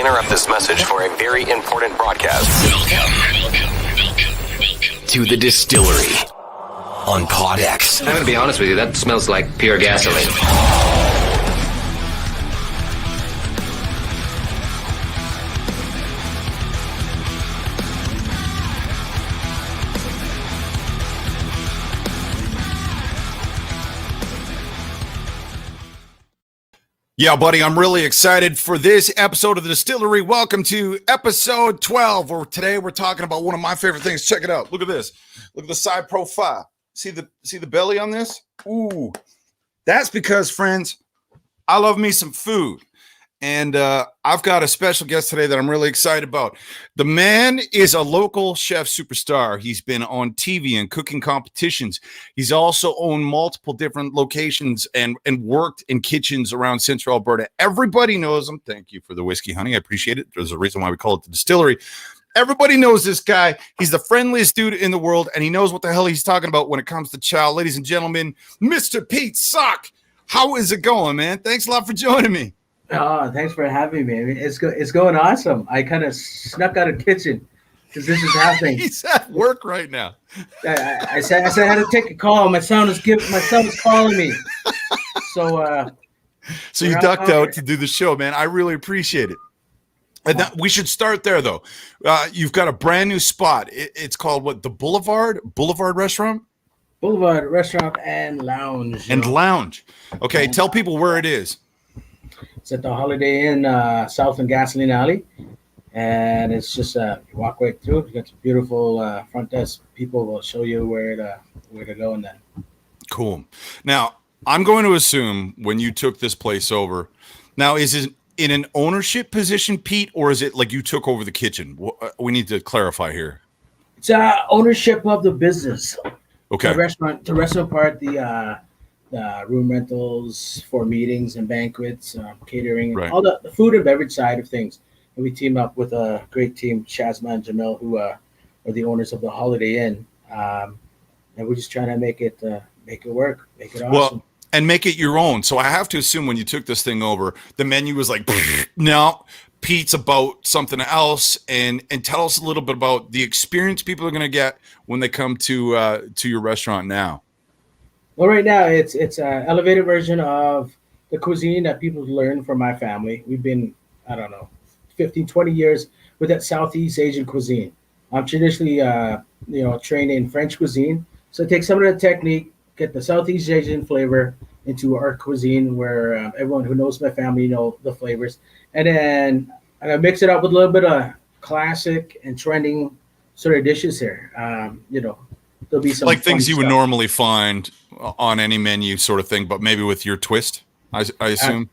We interrupt this message for a very important broadcast. Welcome to the Distillery on PodX. I'm going to be honest with you, that smells like pure gasoline. Yeah, buddy, I'm really excited for this episode of the Distillery. Welcome to episode 12, where today we're talking about one of my favorite things. Check it out. Look at this. Look at the side profile. See the belly on this? Ooh, that's because, friends, I love me some food. And I've got a special guest today that I'm really excited about. The man is a local chef superstar. He's been on TV and cooking competitions. He's also owned multiple different locations and worked in kitchens around Central Alberta. Everybody knows him. Thank you for the whiskey, honey. I appreciate it. There's a reason why we call it the Distillery. Everybody knows this guy. He's the friendliest dude in the world, and he knows what the hell he's talking about when it comes to chow. Ladies and gentlemen, Mr. Pete Sock. How is it going, man? Thanks a lot for joining me. Oh, thanks for having me. It's going awesome. I kind of snuck out of the kitchen because this is happening. He's at work right now. I said I had to take a call. My son was calling me. So you ducked out to do the show, man. I really appreciate it. And we should start there, though. You've got a brand new spot. It's called what? The Boulevard Restaurant? Boulevard Restaurant and Lounge. Lounge. Okay, tell people where it is. It's at the Holiday Inn, South and Gasoline Alley, and it's just you walk right through. You got some beautiful front desk. People will show you where to go and then. Cool. Now, I'm going to assume when you took this place over, now is it in an ownership position, Pete, or is it like you took over the kitchen? We need to clarify here. It's ownership of the business. Okay. The restaurant part, the room rentals for meetings and banquets, catering, right. All the food and beverage side of things. And we team up with a great team, Shazma and Jamil, who are the owners of the Holiday Inn. And we're just trying to make it work, make it awesome. Well, and make it your own. So I have to assume when you took this thing over, the menu was like, no, Pete's about something else. And tell us a little bit about the experience people are going to get when they come to your restaurant now. Well, right now it's an elevated version of the cuisine that people learn from my family. We've been, 15, 20 years with that Southeast Asian cuisine. I'm traditionally, trained in French cuisine. So take some of the technique, get the Southeast Asian flavor into our cuisine where everyone who knows my family know the flavors. And then I mix it up with a little bit of classic and trending sort of dishes here. There'll be some like things you stuff. would normally find on any menu sort of thing, but maybe with your twist, I assume.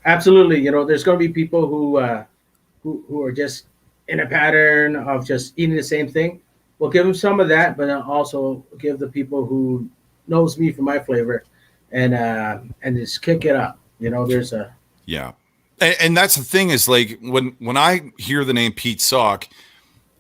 Absolutely. There's going to be people who are just in a pattern of just eating the same thing. We'll give them some of that, but also give the people who knows me for my flavor and just kick it up. There's a yeah, and that's the thing is like when I hear the name Pete Sock.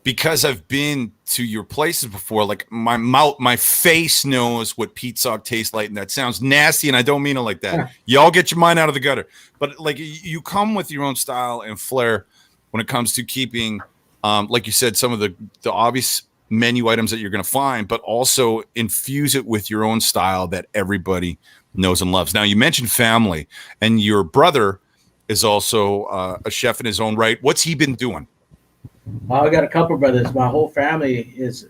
Because I've been to your places before, like my face knows what Pete Sock tastes like, and that sounds nasty, and I don't mean it like that. Yeah. Y'all get your mind out of the gutter. But like you come with your own style and flair when it comes to keeping, like you said, some of the obvious menu items that you're going to find, but also infuse it with your own style that everybody knows and loves. Now, you mentioned family, and your brother is also a chef in his own right. What's he been doing? I got a couple brothers. My whole family is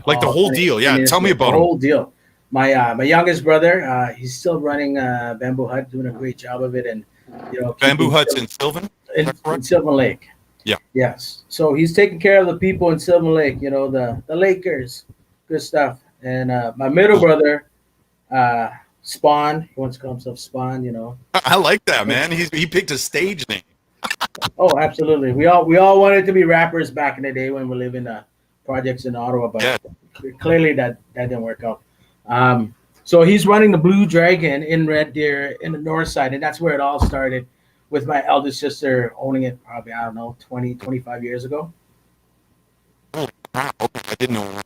like the whole deal. Yeah, tell me about the whole deal. My youngest brother, he's still running Bamboo Hut, doing a great job of it, and Bamboo Hut's in Sylvan. In Sylvan Lake. Yeah. Yes. So he's taking care of the people in Sylvan Lake. The Lakers, good stuff. And my middle brother, Spawn, he wants to call himself Spawn. I like that, man. He picked a stage name. Oh, absolutely. We all wanted to be rappers back in the day when we lived in projects in Ottawa, but clearly that didn't work out. So he's running the Blue Dragon in Red Deer in the north side, and that's where it all started with my eldest sister owning it probably, 20, 25 years ago. Oh, wow. I didn't know.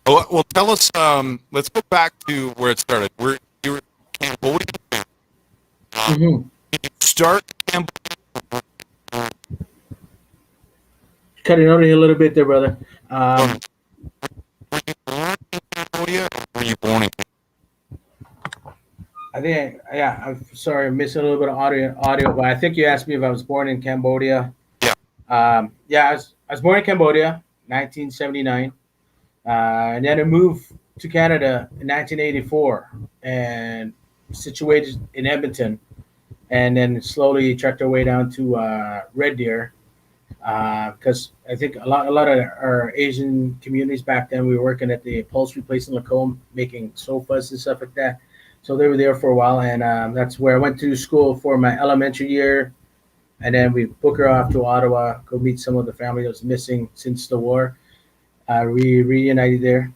Well, tell us, let's go back to where it started. You were Cambodian. Mm-hmm. Did you start Cambodia? cutting out a little bit there, brother. Were you born in? I think, yeah, I'm sorry, I'm missing a little bit of audio, but I think you asked me if I was born in Cambodia. Yeah. Yeah, I was born in Cambodia, 1979. And then I moved to Canada in 1984 and situated in Edmonton. And then slowly trekked our way down to Red Deer. Because I think a lot of our Asian communities back then, we were working at the upholstery place in Lacombe, making sofas and stuff like that. So they were there for a while, and that's where I went to school for my elementary year. And then we booked her off to Ottawa, go meet some of the family that was missing since the war. We reunited there.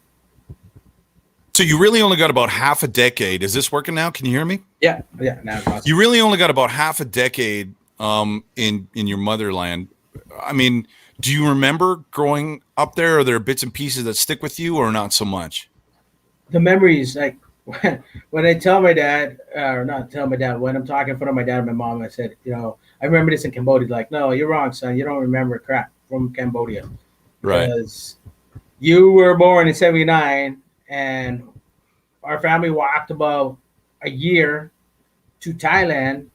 So you really only got about half a decade. Is this working now? Can you hear me? Yeah. Now it's awesome. You really only got about half a decade in your motherland. I mean, do you remember growing up there? Are there bits and pieces that stick with you, or not so much? The memories, like when I tell my dad, or not tell my dad, when I'm talking in front of my dad and my mom, I said, I remember this in Cambodia. Like, no, you're wrong, son. You don't remember crap from Cambodia. Right. Because you were born in 79, and our family walked about a year to Thailand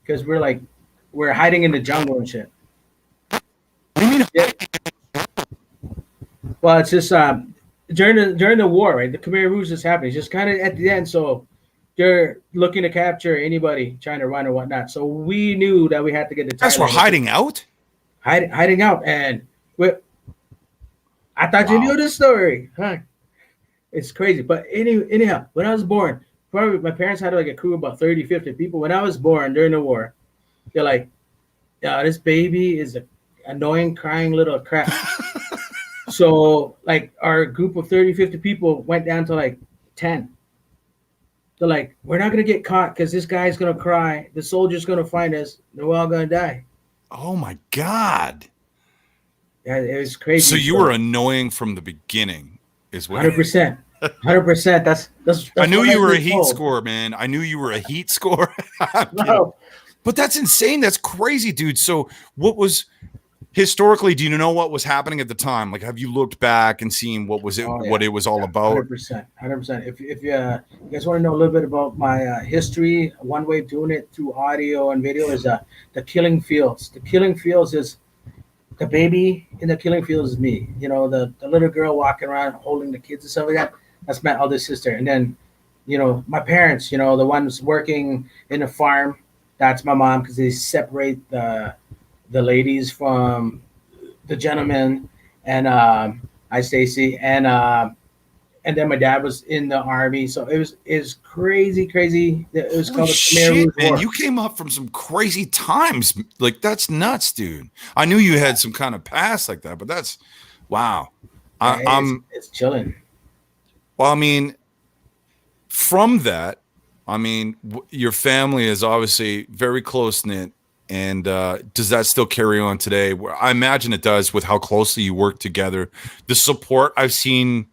because we're hiding in the jungle and shit. Yeah. Well, it's just during the war, right? The Khmer Rouge is happening. It's just kind of at the end, so they're looking to capture anybody trying to run or whatnot. So we knew that we had to get to Thailand. That's for hiding out? Hiding out, and I thought you knew this story, huh? It's crazy, but anyhow, when I was born, probably my parents had like a crew of about 30, 50 people. When I was born during the war, they're like, "Yeah, this baby is a annoying, crying little crap." So like our group of 30, 50 people went down to like 10. They're like, we're not going to get caught because this guy's going to cry. The soldier's going to find us. And we're all going to die. Oh, my God. Yeah, it was crazy. So you were annoying from the beginning is what 100%. 100%. That's I knew you were a heat scorer, man. I knew you were a heat scorer. No. But that's insane. That's crazy, dude. So what was... Historically, do you know what was happening at the time? Like, have you looked back and seen what was it, what it was all about? 100%. If you guys want to know a little bit about my history, one way of doing it through audio and video is the Killing Fields. The Killing Fields is the baby in the Killing Fields is me. The little girl walking around holding the kids and stuff like that. That's my older sister. And then, my parents. The ones working in a farm. That's my mom because they separate the ladies from the gentlemen, and I Stacy, and then my dad was in the army, so it was crazy. It was called the Khmer Rouge War. You came up from some crazy times, like that's nuts, dude. I knew you had some kind of past like that, but that's wow. It's chilling. Well, I mean, from that, your family is obviously very close knit. And does that still carry on today? I imagine it does with how closely you work together. The support I've seen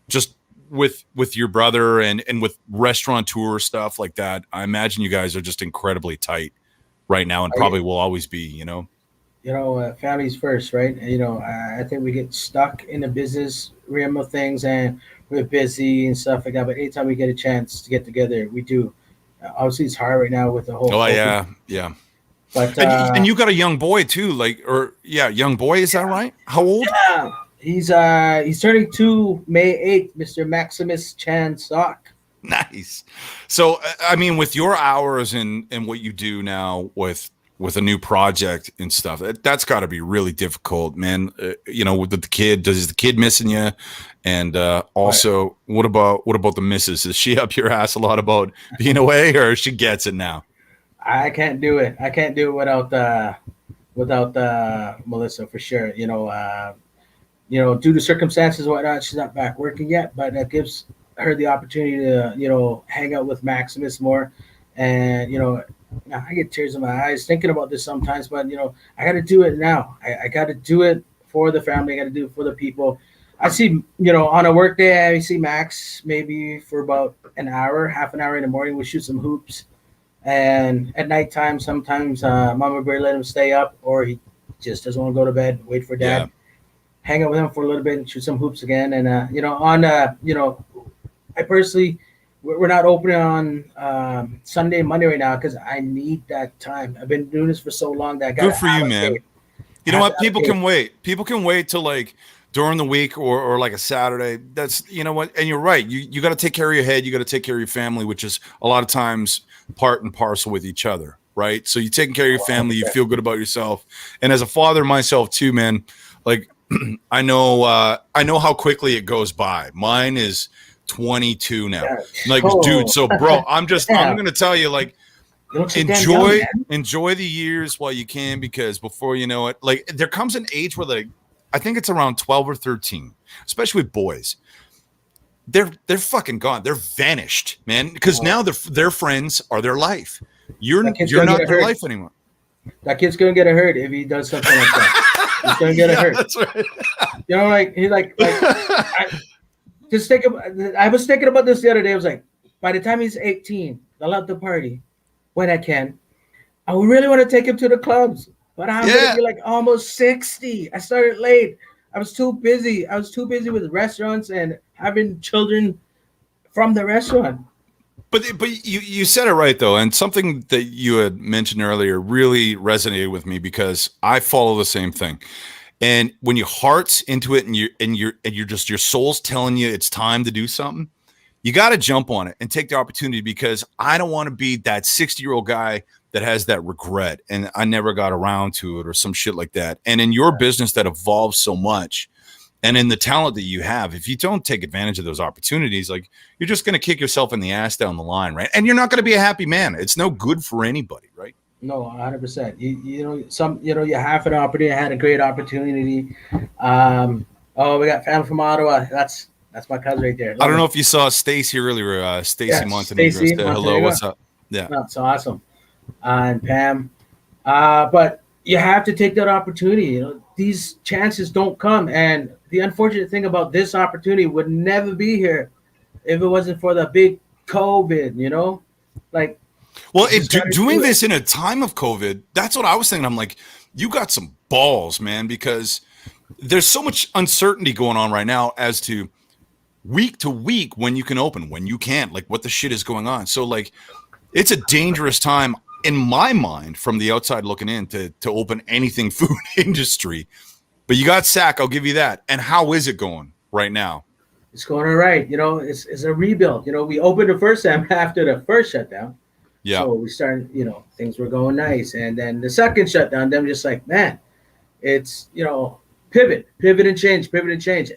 just with your brother and with restaurateur stuff like that, I imagine you guys are just incredibly tight right now and probably will always be, Family's first, right? I think we get stuck in the business realm of things and we're busy and stuff like that. But anytime we get a chance to get together, we do. Obviously, it's hard right now with the whole. Oh, yeah. But and you got a young boy too, young boy. Is that right? How old? Yeah, he's turning 2 May 8th. Mr. Maximus Chan Sok. Nice. So with your hours and what you do now with a new project and stuff, that's got to be really difficult, man. With the kid, does the kid missing you? And also, what about the missus? Is she up your ass a lot about being away, or she gets it now? I can't do it. I can't do it without Melissa for sure. Due to circumstances and whatnot, she's not back working yet, but that gives her the opportunity to, hang out with Maximus more. And, I get tears in my eyes thinking about this sometimes, but, I got to do it now. I got to do it for the family. I got to do it for the people. I see, on a work day, I see Max maybe for about an hour, half an hour in the morning. We shoot some hoops. And at nighttime, sometimes Mama Bear let him stay up, or he just doesn't want to go to bed, wait for Dad. hang out with him for a little bit and shoot some hoops again. And I personally, we're not open on Sunday and Monday right now because I need that time. I've been doing this for so long that I got Good for you, man. You know what? People can wait. People can wait till like during the week or like a Saturday. That's, you know what? And you're right. You got to take care of your head. You got to take care of your family, which is a lot of times part and parcel with each other, right? So you're taking care of your family. You feel good about yourself. And as a father myself too, man, like I know how quickly it goes by. Mine is 22 now. Like, dude, so bro, I'm going to tell you, like, enjoy the years while you can, because before you know it, like there comes an age where, like, I think it's around 12 or 13, especially with boys. They're fucking gone. They're vanished, man. Because now their friends are their life. You're not their life anymore. That kid's gonna get hurt if he does something like that. He's gonna get hurt. That's right. You know, like he's like I was thinking about this the other day. I was like, by the time he's 18, I love the party when I can. I really want to take him to the clubs, but I'm gonna be like almost 60. I started late. I was too busy. With restaurants and having children from the restaurant. But you said it right though, and something that you had mentioned earlier really resonated with me because I follow the same thing. And when your heart's into it and you're just, your soul's telling you it's time to do something, you got to jump on it and take the opportunity, because I don't want to be that 60-year-old guy that has that regret and I never got around to it or some shit like that. And in your business that evolves so much, and in the talent that you have, if you don't take advantage of those opportunities, like, you're just going to kick yourself in the ass down the line, right? And you're not going to be a happy man. It's no good for anybody, right? No, 100%. You have an opportunity. I had a great opportunity. We got family from Ottawa. That's my cousin right there. I don't know if you saw Stacy earlier. Stacy Montenegro said hello. What's up? Yeah, that's awesome. And Pam, but you have to take that opportunity. You know, these chances don't come, and the unfortunate thing about this opportunity would never be here if it wasn't for the big COVID. You know, like. Well, doing this in a time of COVID, that's what I was thinking. I'm like, you got some balls, man, because there's so much uncertainty going on right now as to week when you can open, when you can't, like what the shit is going on. So like, it's a dangerous time in my mind from the outside looking in to open anything food industry. But you got SAC, I'll give you that. And how is it going right now? It's going all right. You know, it's a rebuild. You know, we opened the first time after the first shutdown. Yeah. So we started, you know, things were going nice. And then the second shutdown, them just like, man, it's, you know, pivot and change.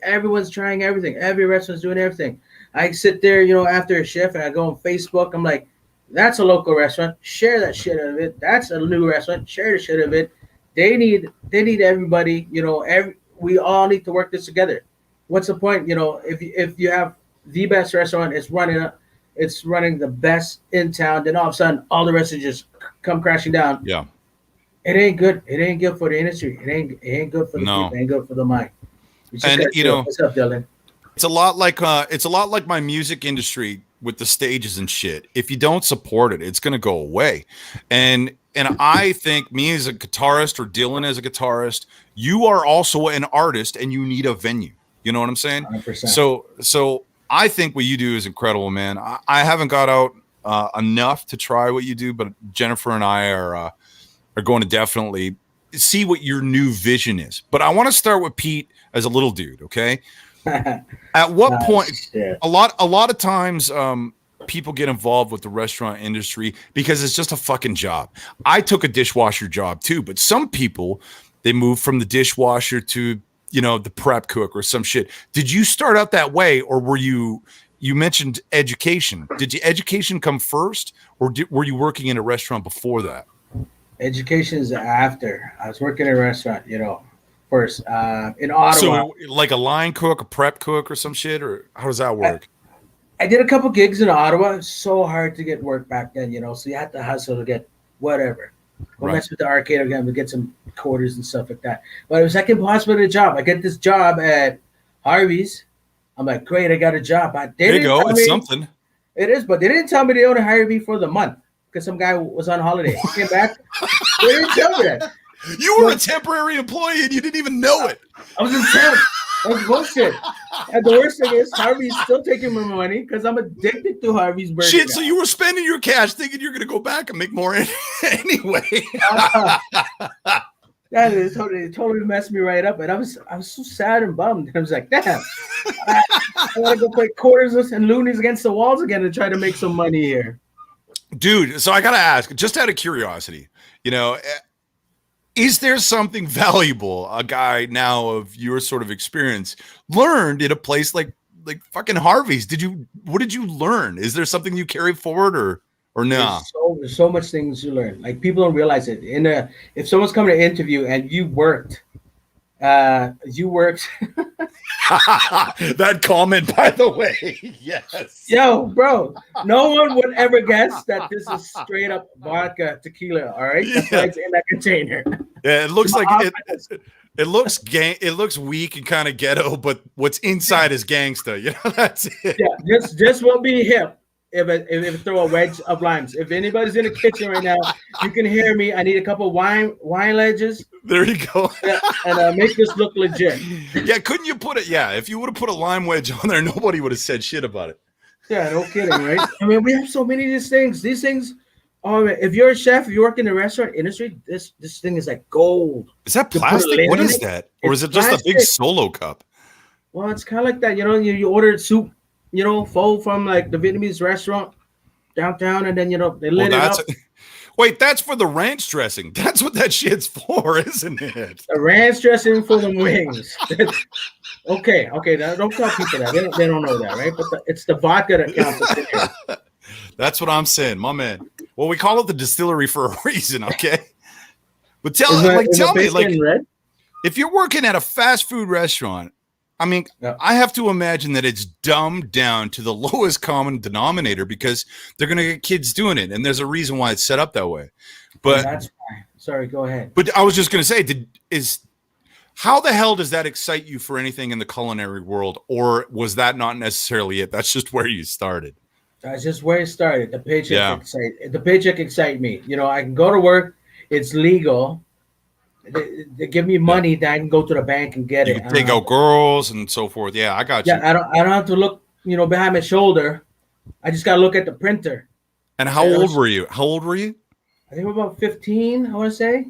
Everyone's trying everything. Every restaurant's doing everything. I sit there, you know, after a shift and I go on Facebook. I'm like, that's a local restaurant. Share that shit out of it. That's a new restaurant. Share the shit of it. They need everybody, you know, we all need to work this together. What's the point? You know, if you have the best restaurant, it's running the best in town, then all of a sudden all the rest just come crashing down. Yeah. It ain't good. It ain't good for the industry. It ain't good for the people. It ain't good for the mind. And you know, what's up, Dylan? It's a lot like my music industry with the stages and shit. If you don't support it, it's gonna go away. And I think me as a guitarist or Dylan as a guitarist, you are also an artist and you need a venue. You know what I'm saying? 100%. So I think what you do is incredible, man. I haven't got out enough to try what you do, but Jennifer and I are going to definitely see what your new vision is. But I want to start with Pete as a little dude, okay? At what point? A lot of times, people get involved with the restaurant industry because it's just a fucking job. I took a dishwasher job too, but some people, they move from the dishwasher to, you know, the prep cook or some shit. Did you start out that way, or were you mentioned education? Did your education come first, or were you working in a restaurant before that? Education is after. I was working in a restaurant, you know, first in Ottawa. So like a line cook, a prep cook or some shit, or how does that work? I did a couple gigs in Ottawa. It was so hard to get work back then, you know, so you had to hustle to get whatever. Go mess with the arcade again to get some quarters and stuff like that. But it was like impossible to get a job. I get this job at Harvey's. I'm like, great, I got a job. There you go. It's something. It is, but they didn't tell me they only hired me for the month because some guy was on holiday. He came back. They didn't tell me that. You were a temporary employee and you didn't even know it. I was in temp. That's bullshit. And the worst thing is Harvey's still taking my money because I'm addicted to Harvey's burger. Shit, so you were spending your cash thinking you're going to go back and make more anyway. That is totally messed me right up. And I was so sad and bummed. I was like, damn, I want to go play quarters and loonies against the walls again and try to make some money here. Dude, so I got to ask, just out of curiosity, is there something valuable a guy now of your sort of experience learned in a place like fucking Harvey's? What did you learn? Is there something you carry forward or no? There's so much things you learn. Like people don't realize it. If someone's coming to interview and you worked. That comment, by the way. Yes. Yo, bro, no one would ever guess that this is straight up vodka tequila. All right, that's why it's in that container. Yeah, it looks like it looks it looks weak and kind of ghetto, but what's inside is gangsta. That's it. Yeah, this will be hip. If I throw a wedge of limes. If anybody's in the kitchen right now, you can hear me. I need a couple wine ledges. There you go. And make this look legit. Yeah, couldn't you put it? Yeah, if you would have put a lime wedge on there, nobody would have said shit about it. Yeah, no kidding, right? I mean, we have so many of these things. These things. Oh, if you're a chef, if you work in the restaurant industry, this thing is like gold. Is that plastic? What is that? Or is it just a big solo cup? Well, it's kind of like that. You ordered soup. Pho from like the Vietnamese restaurant downtown, and then they lit it up. Wait, that's for the ranch dressing. That's what that shit's for, isn't it? The ranch dressing for the wings. Okay. Now, don't tell people that they don't know that, right? But it's the vodka that counts. That's what I'm saying, my man. Well, we call it the distillery for a reason, okay? But tell me, if you're working at a fast food restaurant. I mean, yeah. I have to imagine that it's dumbed down to the lowest common denominator because they're going to get kids doing it, and there's a reason why it's set up that way. But that's fine. Sorry, go ahead. But I was just going to say, how the hell does that excite you for anything in the culinary world, or was that not necessarily it? That's just where you started. That's just where it started. The paycheck excite me. I can go to work. It's legal. They give me money that I can go to the bank and get it. You can take out girls and so forth. Yeah, I got you. Yeah, I don't have to look, behind my shoulder. I just gotta look at the printer. And how old were you? I think we're about 15. I want to say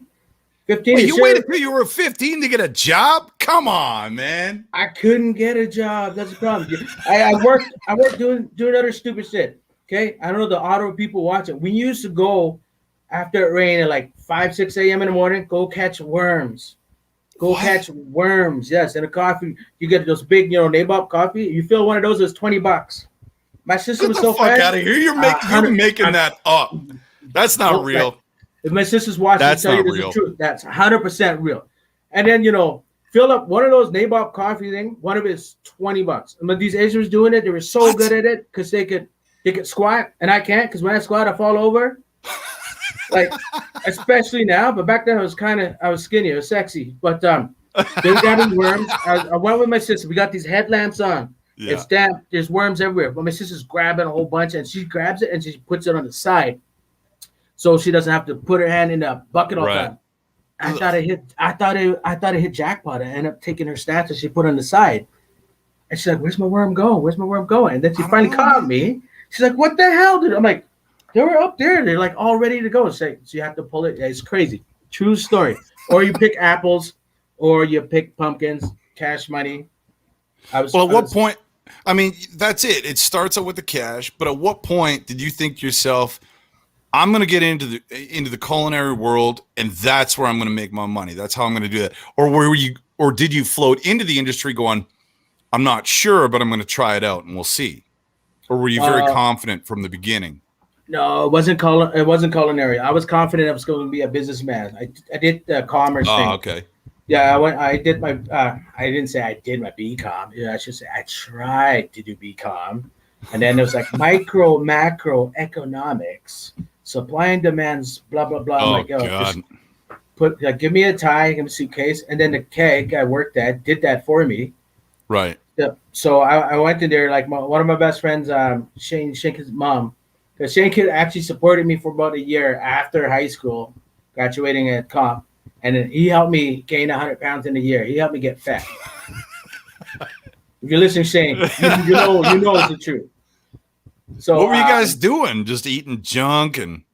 15. Wait, you waited till you were 15 to get a job? Come on, man. I couldn't get a job. That's the problem. I worked doing other stupid shit. Okay, I don't know the auto people watch it. We used to go after it rained at like 5-6 a.m. in the morning, go catch worms. Catch worms, yes. And a coffee, you get those big, nabob coffee. You fill one of those, it's $20. My sister was so fast. Out of here! You're making that up. That's not real. Like, if my sister's watching, that's tell not you real. The truth. That's 100% real. And then fill up one of those nabob coffee thing. One of it's $20. But these Asians doing it, they were so good at it because they could squat, and I can't because when I squat, I fall over. Like, especially now, but back then I was skinny, I was sexy. But they're grabbing worms. I went with my sister. We got these headlamps on. Yeah. It's damp. There's worms everywhere. But my sister's grabbing a whole bunch, and she grabs it and she puts it on the side, so she doesn't have to put her hand in the bucket all the time. I thought it hit jackpot. I ended up taking her stats that she put on the side, and she's like, "Where's my worm going? Where's my worm going?" And then she finally caught me. She's like, "What the hell, dude?" I'm like, they were up there. They're like all ready to go. So you have to pull it. It's crazy. True story. Or you pick apples, or you pick pumpkins, cash money. At what point? I mean, that's it. It starts out with the cash. But at what point did you think to yourself, I'm going to get into the culinary world, and that's where I'm going to make my money. That's how I'm going to do that. Or did you float into the industry going, I'm not sure, but I'm going to try it out and we'll see? Or were you very confident from the beginning? No, it wasn't culinary. I was confident I was going to be a businessman. I did the commerce thing. Oh, okay. Yeah, I did my. I didn't say I did my BCom. Yeah, I should say I tried to do BCom, and then there was like macro economics, supply and demands, blah blah blah. Oh, I'm like, God. Just give me a tie, give me a suitcase, and then the keg I worked at did that for me. Right. Yeah. So I went in there like one of my best friends, Shane Shinkin's mom. Because Shane Kid actually supported me for about a year after high school, graduating at comp. and then he helped me gain 100 pounds in a year. He helped me get fat. If you're listening, Shane, you know it's the truth. So what were you guys doing? Just eating junk and?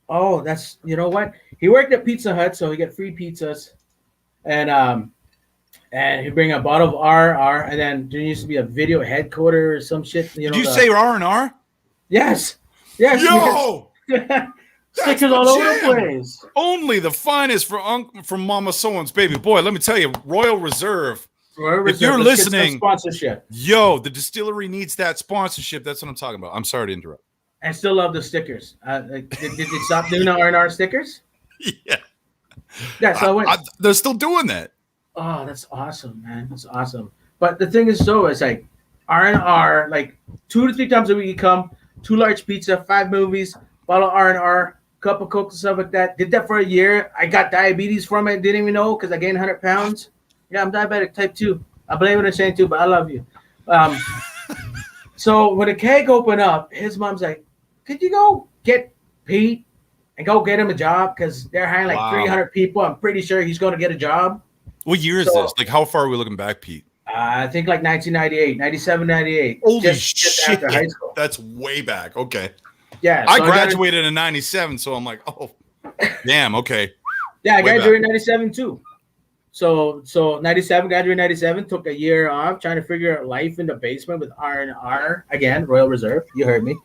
Oh, that's you know what? He worked at Pizza Hut, so he got free pizzas, and he'd bring a bottle of R, and then there used to be a video headquarter or some shit. You know, Did you say R&R? Yes. Yo, stickers all over the place. Only the finest from Mama Someone's baby boy. Let me tell you, Royal Reserve. If you're listening, sponsorship. Yo, the distillery needs that sponsorship. That's what I'm talking about. I'm sorry to interrupt. I still love the stickers. Did they stop doing the R&R stickers? Yeah. Yeah, so they're still doing that. Oh, that's awesome, man. That's awesome. But the thing is, so it's like R&R, like 2 to 3 times a week you come, 2 large pizza, 5 movies, bottle of R&R, cup of Coke and stuff like that. Did that for a year. I got diabetes from it. Didn't even know because I gained 100 pounds. Yeah, I'm diabetic type 2. I blame it on Shane too, but I love you. So when the keg opened up, his mom's like, could you go get Pete and go get him a job? Because they're hiring like 300 people. I'm pretty sure he's going to get a job. What year is this? Like, how far are we looking back, Pete? I think like 1998, 97, 98. Holy shit. After high school. That's way back. Okay. Yeah. I graduated in 97, so I'm like, oh, damn, okay. Yeah, I graduated in 97 too. So 97, graduated 97, took a year off trying to figure out life in the basement with R&R, again, Royal Reserve, you heard me.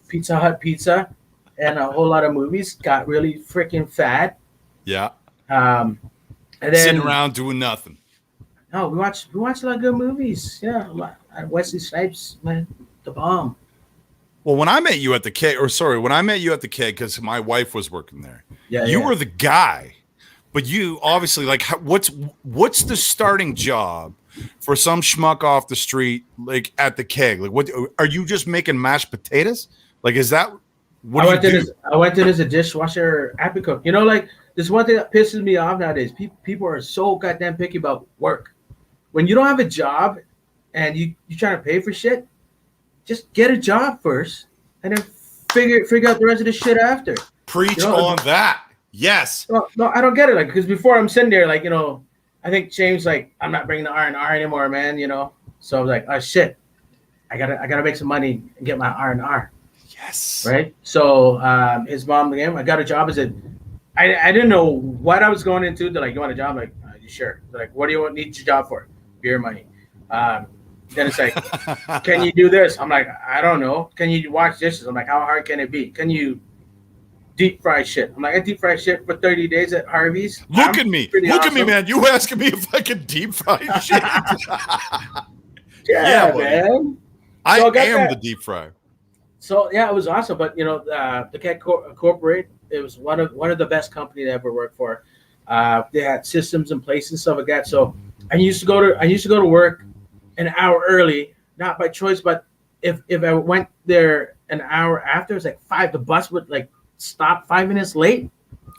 Pizza Hut pizza and a whole lot of movies, got really freaking fat. Yeah. And then sitting around doing nothing. No, we watched a lot of good movies. Yeah, Wesley Snipes, man, the bomb. Well, when I met you at the keg, because my wife was working there. Yeah, you were the guy, but you obviously like what's the starting job for some schmuck off the street like at the keg? Like, what are you just making mashed potatoes? Like, is that what I went in as a dishwasher happy cook. You know, like there's one thing that pisses me off nowadays. People are so goddamn picky about work. When you don't have a job and you're trying to pay for shit, just get a job first and then figure out the rest of the shit after. Preach on that. Yes. No, I don't get it. Like, because before I'm sitting there, like, you know, I think James, like, I'm not bringing the R&R anymore, man, you know? So I was like, oh shit, I gotta make some money and get my R&R. Yes. Right. So his mom, again, I got a job as I didn't know what I was going into. They're like, you want a job? I'm like, you sure? They're like, what do you need your job for? Beer money. Then it's like, can you do this? I'm like, I don't know. Can you wash dishes? I'm like, how hard can it be? Can you deep fry shit? I'm like, I deep fry shit for 30 days at Harvey's. Look at me, man. You asking me if I can deep fry shit? yeah, man. I am the deep fry. So yeah, it was awesome. But you know, the Cat Corporate, it was one of the best companies I ever worked for. They had systems in place and stuff like that. So I used to go to work an hour early, not by choice, but if I went there an hour after, it's like 5. The bus would like stop 5 minutes late.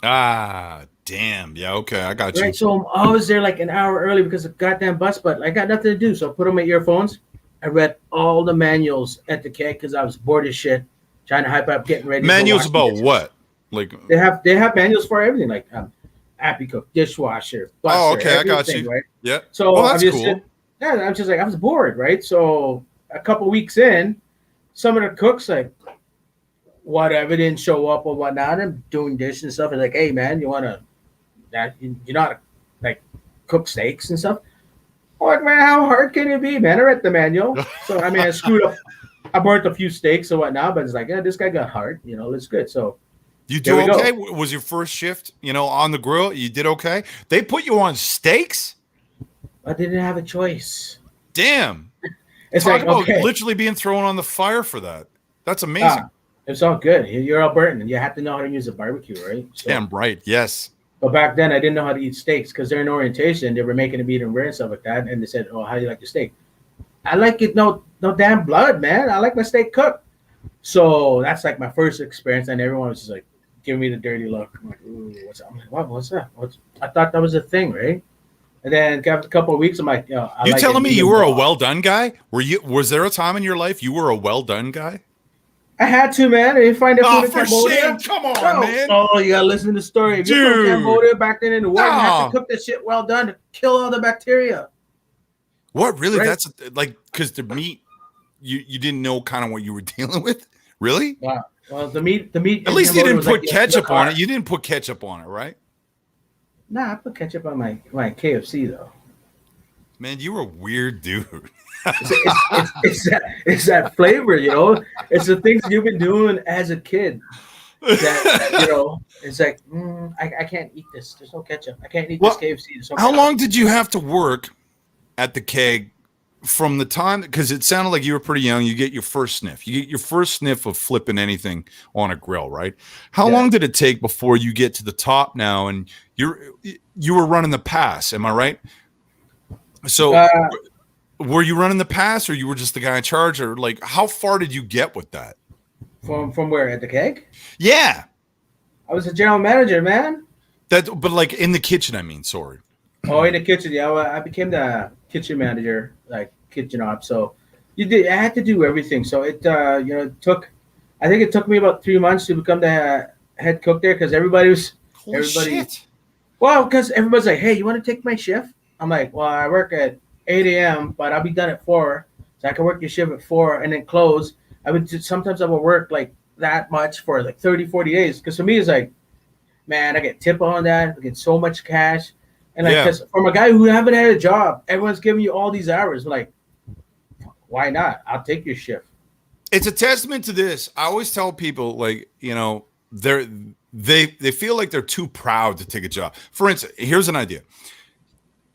Ah, damn. Yeah, okay, I got you. Right, so I'm always there like an hour early because of goddamn bus. But I got nothing to do, so I put on my earphones. I read all the manuals at the keg because I was bored as shit, trying to hype up, getting ready. Manuals about what? Like they have manuals for everything, like happy cook, dishwasher. Buster, oh, okay, I got you. Right? Yeah. So that's cool. I'm just like I was bored, right? So a couple weeks in, some of the cooks like whatever didn't show up or whatnot. I'm doing dishes and stuff. And like, hey man, you wanna you know how to like cook steaks and stuff? I'm like, man, how hard can it be, man? I read the manual. So I mean, I screwed up. I burnt a few steaks or whatnot, but it's like, yeah, this guy got hard. You know, it's good. So you do okay? Was your first shift, you know, on the grill? You did okay? They put you on steaks? I didn't have a choice. Damn. It's Talk like, about okay. literally being thrown on the fire for that. That's amazing. It's all good. You're Albertan, and you have to know how to use a barbecue, right? So, damn right. Yes. But back then, I didn't know how to eat steaks because during orientation, they were making a meat and rare and stuff like that. And they said, oh, how do you like the steak? I like it no damn blood, man. I like my steak cooked. So that's like my first experience. And everyone was just like, giving me the dirty look. I'm like, ooh, what's up? I'm like, what? What's that? I thought that was a thing, right? And then after a couple of weeks, I'm like, yo, you telling me you were a well done guy? Was there a time in your life you were a well done guy? I had to, man. I didn't find that food in for Cambodia. shame. Come on, No. man. Oh, you gotta listen to the story. If you're from Dude. Cambodia back then in the war, you had No. to cook that shit well done to kill all the bacteria. What really? Right. That's like because the meat, you didn't know kind of what you were dealing with. Really? Wow. Well, the meat. At in least you Cambodia didn't was put like ketchup on car. it. You didn't put ketchup on it, right? Nah, I put ketchup on my KFC though. Man, you were a weird dude. It's that flavor, you know. It's the things you've been doing as a kid. That you know, it's like I can't eat this. There's no ketchup. I can't eat this KFC. There's no How ketchup. long did you have to work at the keg from the time? Because it sounded like you were pretty young. You get your first sniff. You get your first sniff of flipping anything on a grill, right? How long did it take before you get to the top now? And you were running the pass. Am I right? So were you running the pass, or you were just the guy in charge, or like how far did you get with that? From where at the keg? Yeah, I was a general manager, man. but like in the kitchen. I mean, sorry. Oh, in the kitchen, yeah. Well, I became the kitchen manager, like kitchen op. So I had to do everything. So it I think it took me about 3 months to become the head cook there because everybody. Shit. Well, because everybody's like, hey, you want to take my shift? I'm like, well, I work at 8 a.m., but I'll be done at 4. So I can work your shift at 4 and then close. Sometimes I would work like that much for like 30, 40 days. Because for me, it's like, man, I get tip on that. I get so much cash. And like, because from a guy who haven't had a job, everyone's giving you all these hours. I'm like, why not? I'll take your shift. It's a testament to this. I always tell people, like, you know, they feel like they're too proud to take a job. For instance, here's an idea.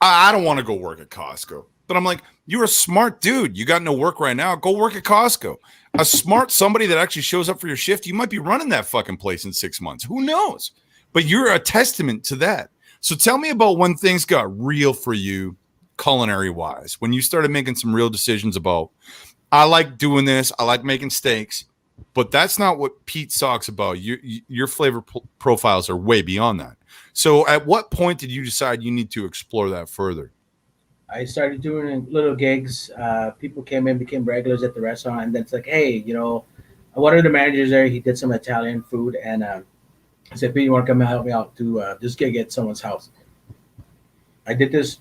I don't want to go work at Costco, but I'm like, you're a smart dude. You got no work right now. Go work at Costco. A smart somebody that actually shows up for your shift, you might be running that fucking place in 6 months. Who knows? But you're a testament to that. So tell me about when things got real for you, culinary wise, when you started making some real decisions about, I like doing this. I like making steaks, but that's not what Pete talks about. Your flavor profiles are way beyond that. So at what point did you decide you need to explore that further? I started doing little gigs. People came in, became regulars at the restaurant, and then it's like, hey, you know, one of the managers there, he did some Italian food, and I said, Pete, you want to come and help me out to this gig at someone's house? I did this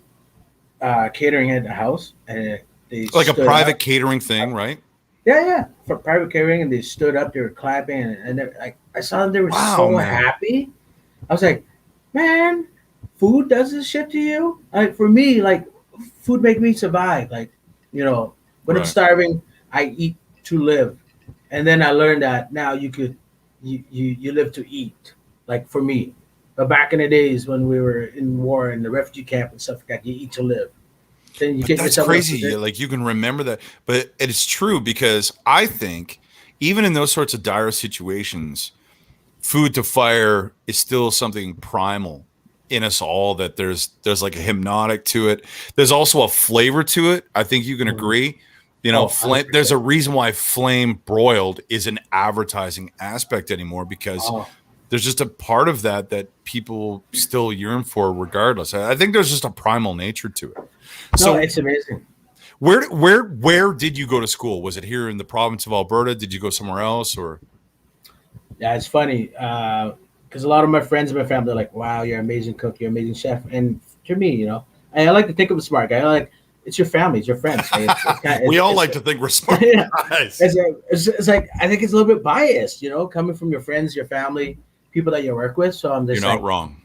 catering at the house, and they Like a private up. catering thing, right? Yeah, for private catering, and they stood up, they were clapping, and they're like, I saw them, they were so happy. I was like, man, food does this shit to you? Like for me, like food make me survive. Like, you know, when I'm starving, I eat to live. And then I learned that now you live to eat. Like for me. But back in the days when we were in war in the refugee camp and stuff like that, you eat to live. Then you get That's yourself crazy. Like you can remember that. But it's true because I think even in those sorts of dire situations, food to fire is still something primal in us all, that there's like a hypnotic to it. There's also a flavor to it. I think you can agree. You know, there's a reason why flame broiled is an advertising aspect anymore, because there's just a part of that people still yearn for regardless. I think there's just a primal nature to it. So it's amazing. Where did you go to school? Was it here in the province of Alberta? Did you go somewhere else, or? Yeah, it's funny because a lot of my friends and my family are like, "Wow, you're an amazing cook, you're an amazing chef." And to me, you know, I like to think of a smart guy. I like, it's your family, it's your friends. We all like to think we're smart guys. It's like I think it's a little bit biased, you know, coming from your friends, your family, people that you work with. So I'm just you're not wrong.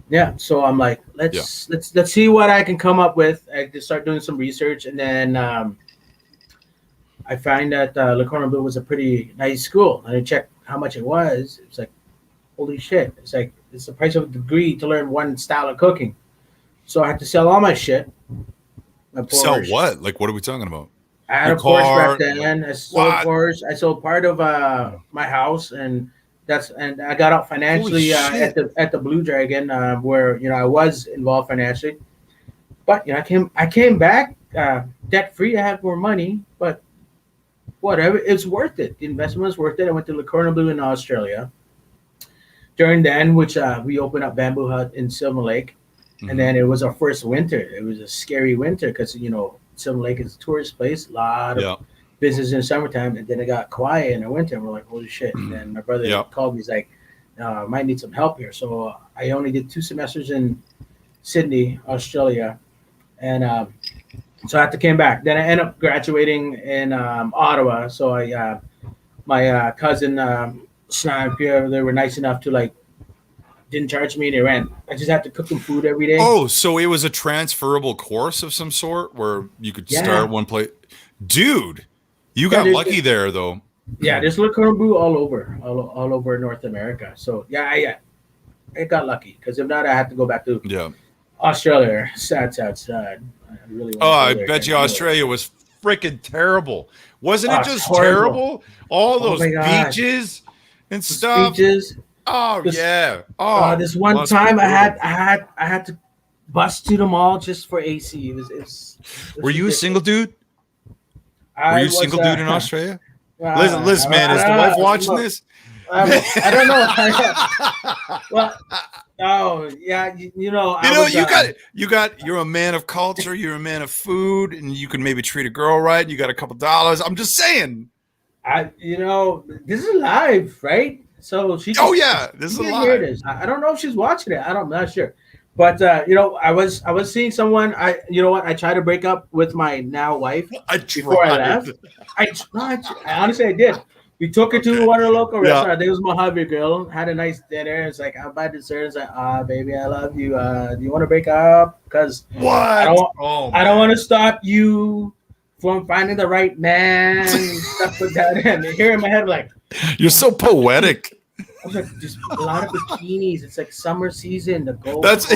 Yeah, so I'm like, let's see what I can come up with. I just start doing some research, and then I find that Le Cordon Bleu was a pretty nice school, and I checked how much it was. It's like, holy shit! It's like it's the price of a degree to learn one style of cooking. So I had to sell all my shit. My Porsche. Sell what? Like, what are we talking about? I had a Porsche back then. I sold Porsche. I sold part of my house, and I got out financially at the Blue Dragon, where you know I was involved financially. But you know, I came back debt free. I had more money, but whatever, it's worth it. The investment was worth it. I went to Le Cordon Bleu in Australia. During then, which we opened up Bamboo Hut in Silver Lake, and then it was our first winter. It was a scary winter because you know Silver Lake is a tourist place. A lot of business in the summertime, and then it got quiet in the winter. And we're like, holy shit! And then my brother Yep. called me. He's like, might need some help here. So I only did 2 semesters in Sydney, Australia, and so I had to came back. Then I ended up graduating in Ottawa. So my cousin Snipe here, they were nice enough to like didn't charge me any rent. I just had to cook them food every day. Oh, so it was a transferable course of some sort where you could start one place. Dude, you got lucky there though. Yeah, there's Le Cordon Bleu all over North America. So I got lucky because if not, I had to go back to Australia. Sad. I really I bet you Australia was freaking terrible. Wasn't it just terrible? All those beaches and stuff. Beaches. Oh yeah. Oh, this one time I had to bus to the mall just for AC. It was Were you a single dude? Were you a single dude in Australia? Listen, man. Is the wife watching this? I don't know. Well, oh yeah, you're a man of culture. You're a man of food, and you can maybe treat a girl right. You got a couple dollars. I'm just saying. This is live, right? So she. Oh yeah, this is live. I don't know if she's watching it. I'm not sure. But I was seeing someone. I tried to break up with my now wife before I left. I honestly I did. We took her to one of the local restaurants. I think it was Mojave Grill. Had a nice dinner. It's like I buy dessert. It's like, baby, I love you. Do you want to break up? Because I don't want to stop you from finding the right man. Stuff like that. And here in my head, like, you're so poetic. I was like, just a lot of bikinis. It's like summer season. The Gold Coast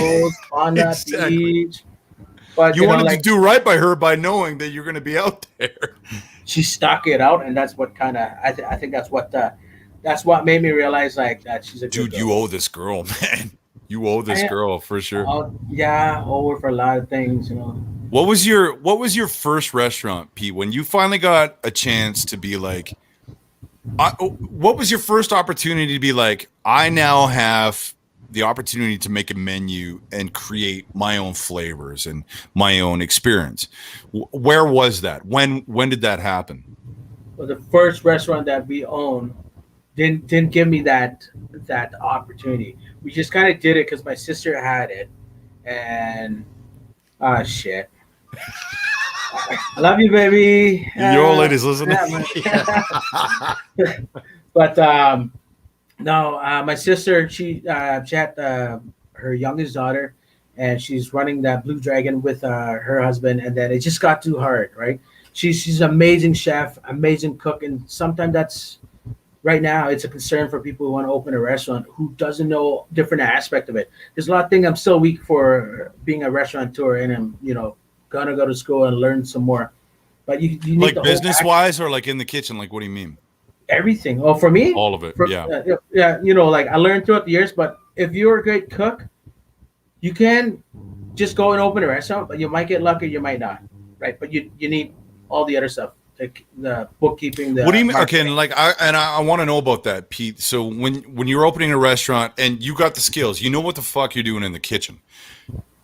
on that beach. But you wanted to do right by her by knowing that you're going to be out there. She stuck it out, and that's what kind of I think that's what made me realize like that she's a good girl. You owe this girl, man. You owe this girl for sure. Owe her for a lot of things, What was your first restaurant, Pete? When you finally got a chance to be like, what was your first opportunity to be like, I now have the opportunity to make a menu and create my own flavors and my own experience? Where was that? When did that happen? Well, the first restaurant that we own didn't give me that opportunity. We just kind of did it because my sister had it, and shit. I love you, baby. Your old lady's listening. But no, my sister, she had her youngest daughter, and she's running that Blue Dragon with her husband, and then it just got too hard, right? She's an amazing chef, amazing cook, and sometimes that's right now it's a concern for people who want to open a restaurant who doesn't know different aspect of it. There's a lot of things I'm still weak for being a restaurateur, and I'm gonna go to school and learn some more. But you need like business wise or like in the kitchen. Like what do you mean? Everything. Oh, for me, all of it. Yeah. Like I learned throughout the years. But if you're a great cook, you can just go and open a restaurant. But you might get lucky, you might not. Right? But you need all the other stuff, like the bookkeeping. What do you mean? Okay, I want to know about that, Pete. So when you're opening a restaurant and you got the skills, you know what the fuck you're doing in the kitchen.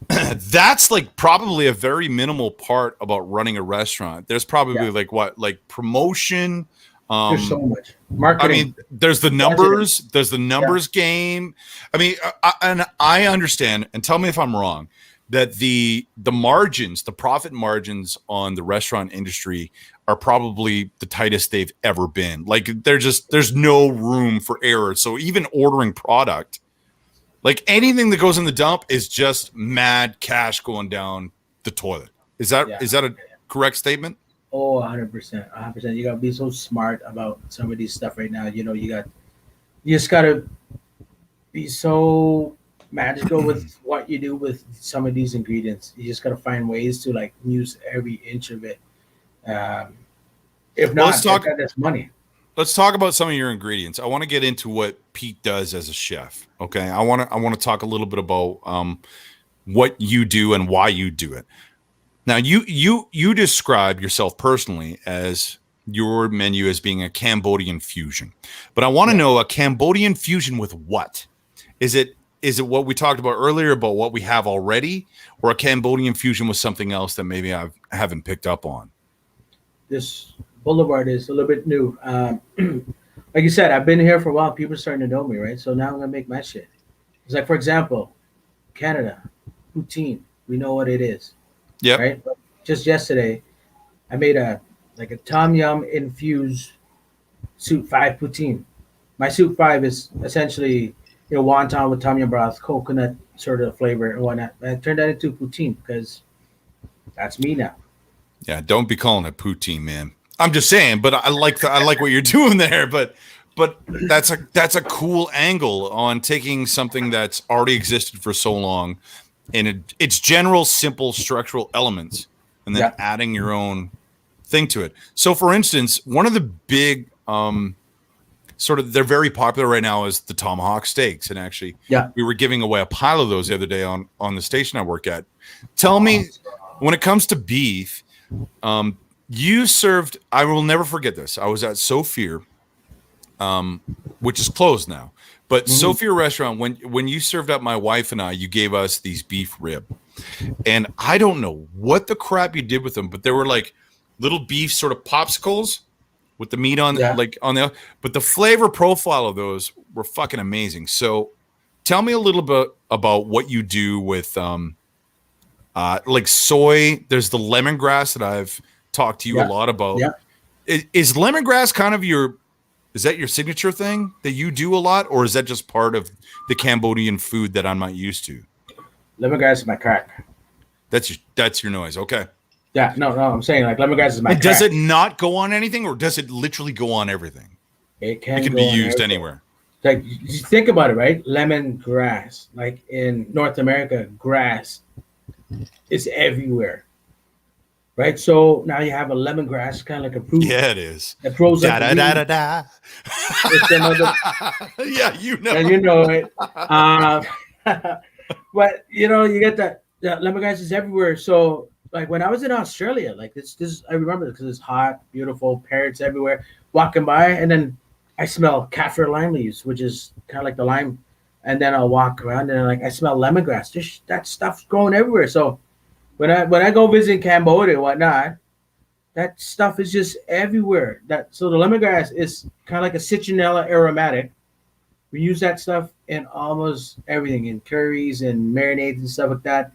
That's like probably a very minimal part about running a restaurant. There's probably like promotion. There's so much marketing. I mean, there's the numbers. There's the numbers game. I mean, I understand. And tell me if I'm wrong. That the margins, the profit margins on the restaurant industry are probably the tightest they've ever been. Like there's no room for error. So even ordering product, like anything that goes in the dump is just mad cash going down the toilet. Is that a correct statement? Oh, 100%. 100%. You got to be so smart about some of these stuff right now. You just got to be so magical with what you do with some of these ingredients. You just got to find ways to like use every inch of it. If not, that's money. Let's talk about some of your ingredients. I want to get into what Pete does as a chef. Okay, I want to talk a little bit about what you do and why you do it. Now, you describe yourself personally as your menu as being a Cambodian fusion, but I want to know a Cambodian fusion with what? Is it what we talked about earlier about what we have already, or a Cambodian fusion with something else that maybe I haven't picked up on? This Boulevard is a little bit new. Like you said, I've been here for a while. People are starting to know me, right? So now I'm gonna make my shit. It's like, for example, Canada, poutine. We know what it is, Yep. right? But just yesterday, I made a tom yum infused soup five poutine. My soup five is essentially wonton with tom yum broth, coconut sort of flavor and whatnot. I turned that into poutine because that's me now. Yeah, don't be calling it poutine, man. I'm just saying, but I like what you're doing there. But that's a cool angle on taking something that's already existed for so long, and its general simple structural elements, and then adding your own thing to it. So, for instance, one of the big they're very popular right now is the tomahawk steaks, and actually, we were giving away a pile of those the other day on the station I work at. Tell me, when it comes to beef. You served, I will never forget this. I was at Sophia, which is closed now, but Sophia restaurant, when you served up my wife and I, you gave us these beef rib, and I don't know what the crap you did with them, but they were like little beef sort of popsicles with the meat on but the flavor profile of those were fucking amazing. So tell me a little bit about what you do with, like soy. There's the lemongrass that I've talked to you a lot about. Yeah. Is lemongrass kind of is that your signature thing that you do a lot, or is that just part of the Cambodian food that I'm not used to? Lemongrass is my crack. That's your noise. Okay. Yeah, no, I'm saying like lemongrass is my crack. Does it not go on anything, or does it literally go on everything? It can be used anywhere. Like, you think about it, right? Lemongrass, like in North America, grass is everywhere, right? So now you have a lemongrass, kind of like a fruit. Yeah, it is. It grows like It's another. Yeah, you know. And you know it. But you get that lemongrass is everywhere. So like when I was in Australia, like this I remember because it's hot, beautiful, parrots everywhere, walking by, and then I smell kaffir lime leaves, which is kind of like the lime. And then I'll walk around and I smell lemongrass. Just that stuff's growing everywhere. So when I go visit Cambodia and whatnot, that stuff is just everywhere. So the lemongrass is kind of like a citronella aromatic. We use that stuff in almost everything, in curries and marinades and stuff like that.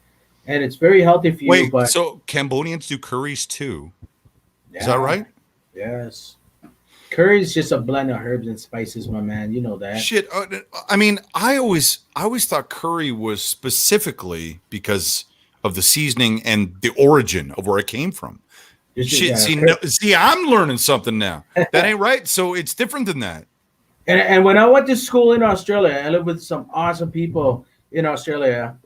And it's very healthy for you. Wait, so Cambodians do curries too? Yeah. Is that right? Yes. Curry is just a blend of herbs and spices, my man. You know that. Shit. I mean, I always thought curry was specifically because of the seasoning and the origin of where it came from. Shit, see, I'm learning something now. That ain't right. So it's different than that. And when I went to school in Australia, I lived with some awesome people in Australia.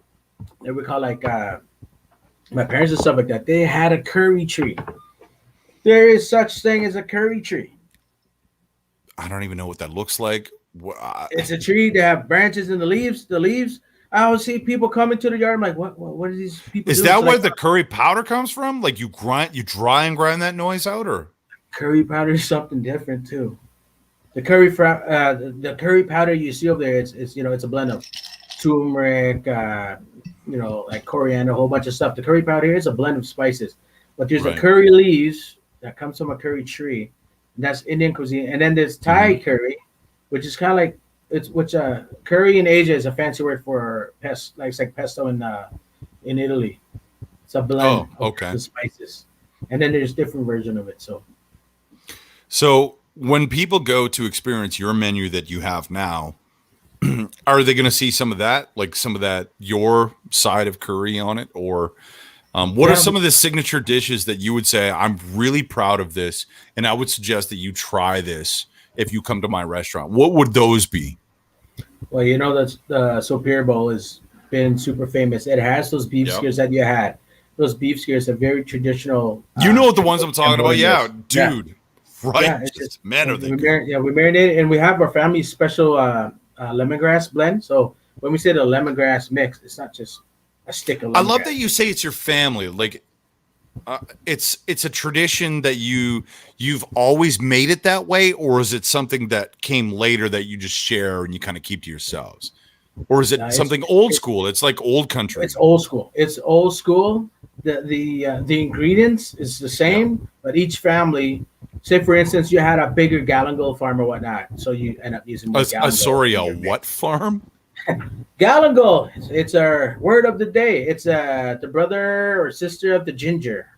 They were called like my parents and stuff like that. They had a curry tree. There is such thing as a curry tree. I don't even know what that looks like. It's a tree that have branches and the leaves. I always see people come into the yard. I'm like, what are these people? Is that where the curry powder comes from? Like you dry and grind that noise out, or curry powder is something different too. The curry powder you see over there, it's it's a blend of turmeric, like coriander, a whole bunch of stuff. The curry powder here is a blend of spices, but there's a curry leaves that comes from a curry tree. That's Indian cuisine, and then there's Thai curry, which is kind of like curry in Asia is a fancy word for pesto, like it's like pesto in Italy. It's a blend of the spices, and then there's different version of it. So when people go to experience your menu that you have now, are they going to see some of that, like some of that your side of curry on it, or? What are some of the signature dishes that you would say, I'm really proud of this, and I would suggest that you try this if you come to my restaurant? What would those be? Well, that the Superior Bowl has been super famous. It has those beef skewers that you had. Those beef skewers are very traditional. You know what the ones I'm talking about? Yeah, dude. Yeah. Right. Yeah, just, man, are they good. We marinate it, and we have our family special lemongrass blend. So when we say the lemongrass mix, it's not just a stick of lemongrass. I love that you say it's your family. Like, it's a tradition that you've always made it that way, or is it something that came later that you just share and you kind of keep to yourselves? Or is it something old school? It's like old country. It's old school. It's old school. The ingredients is the same, but each family say for instance you had a bigger Galangal farm or whatnot, so you end up using more Galangal. Sorry, a what farm? Galangal. It's our word of the day. It's the brother or sister of the ginger.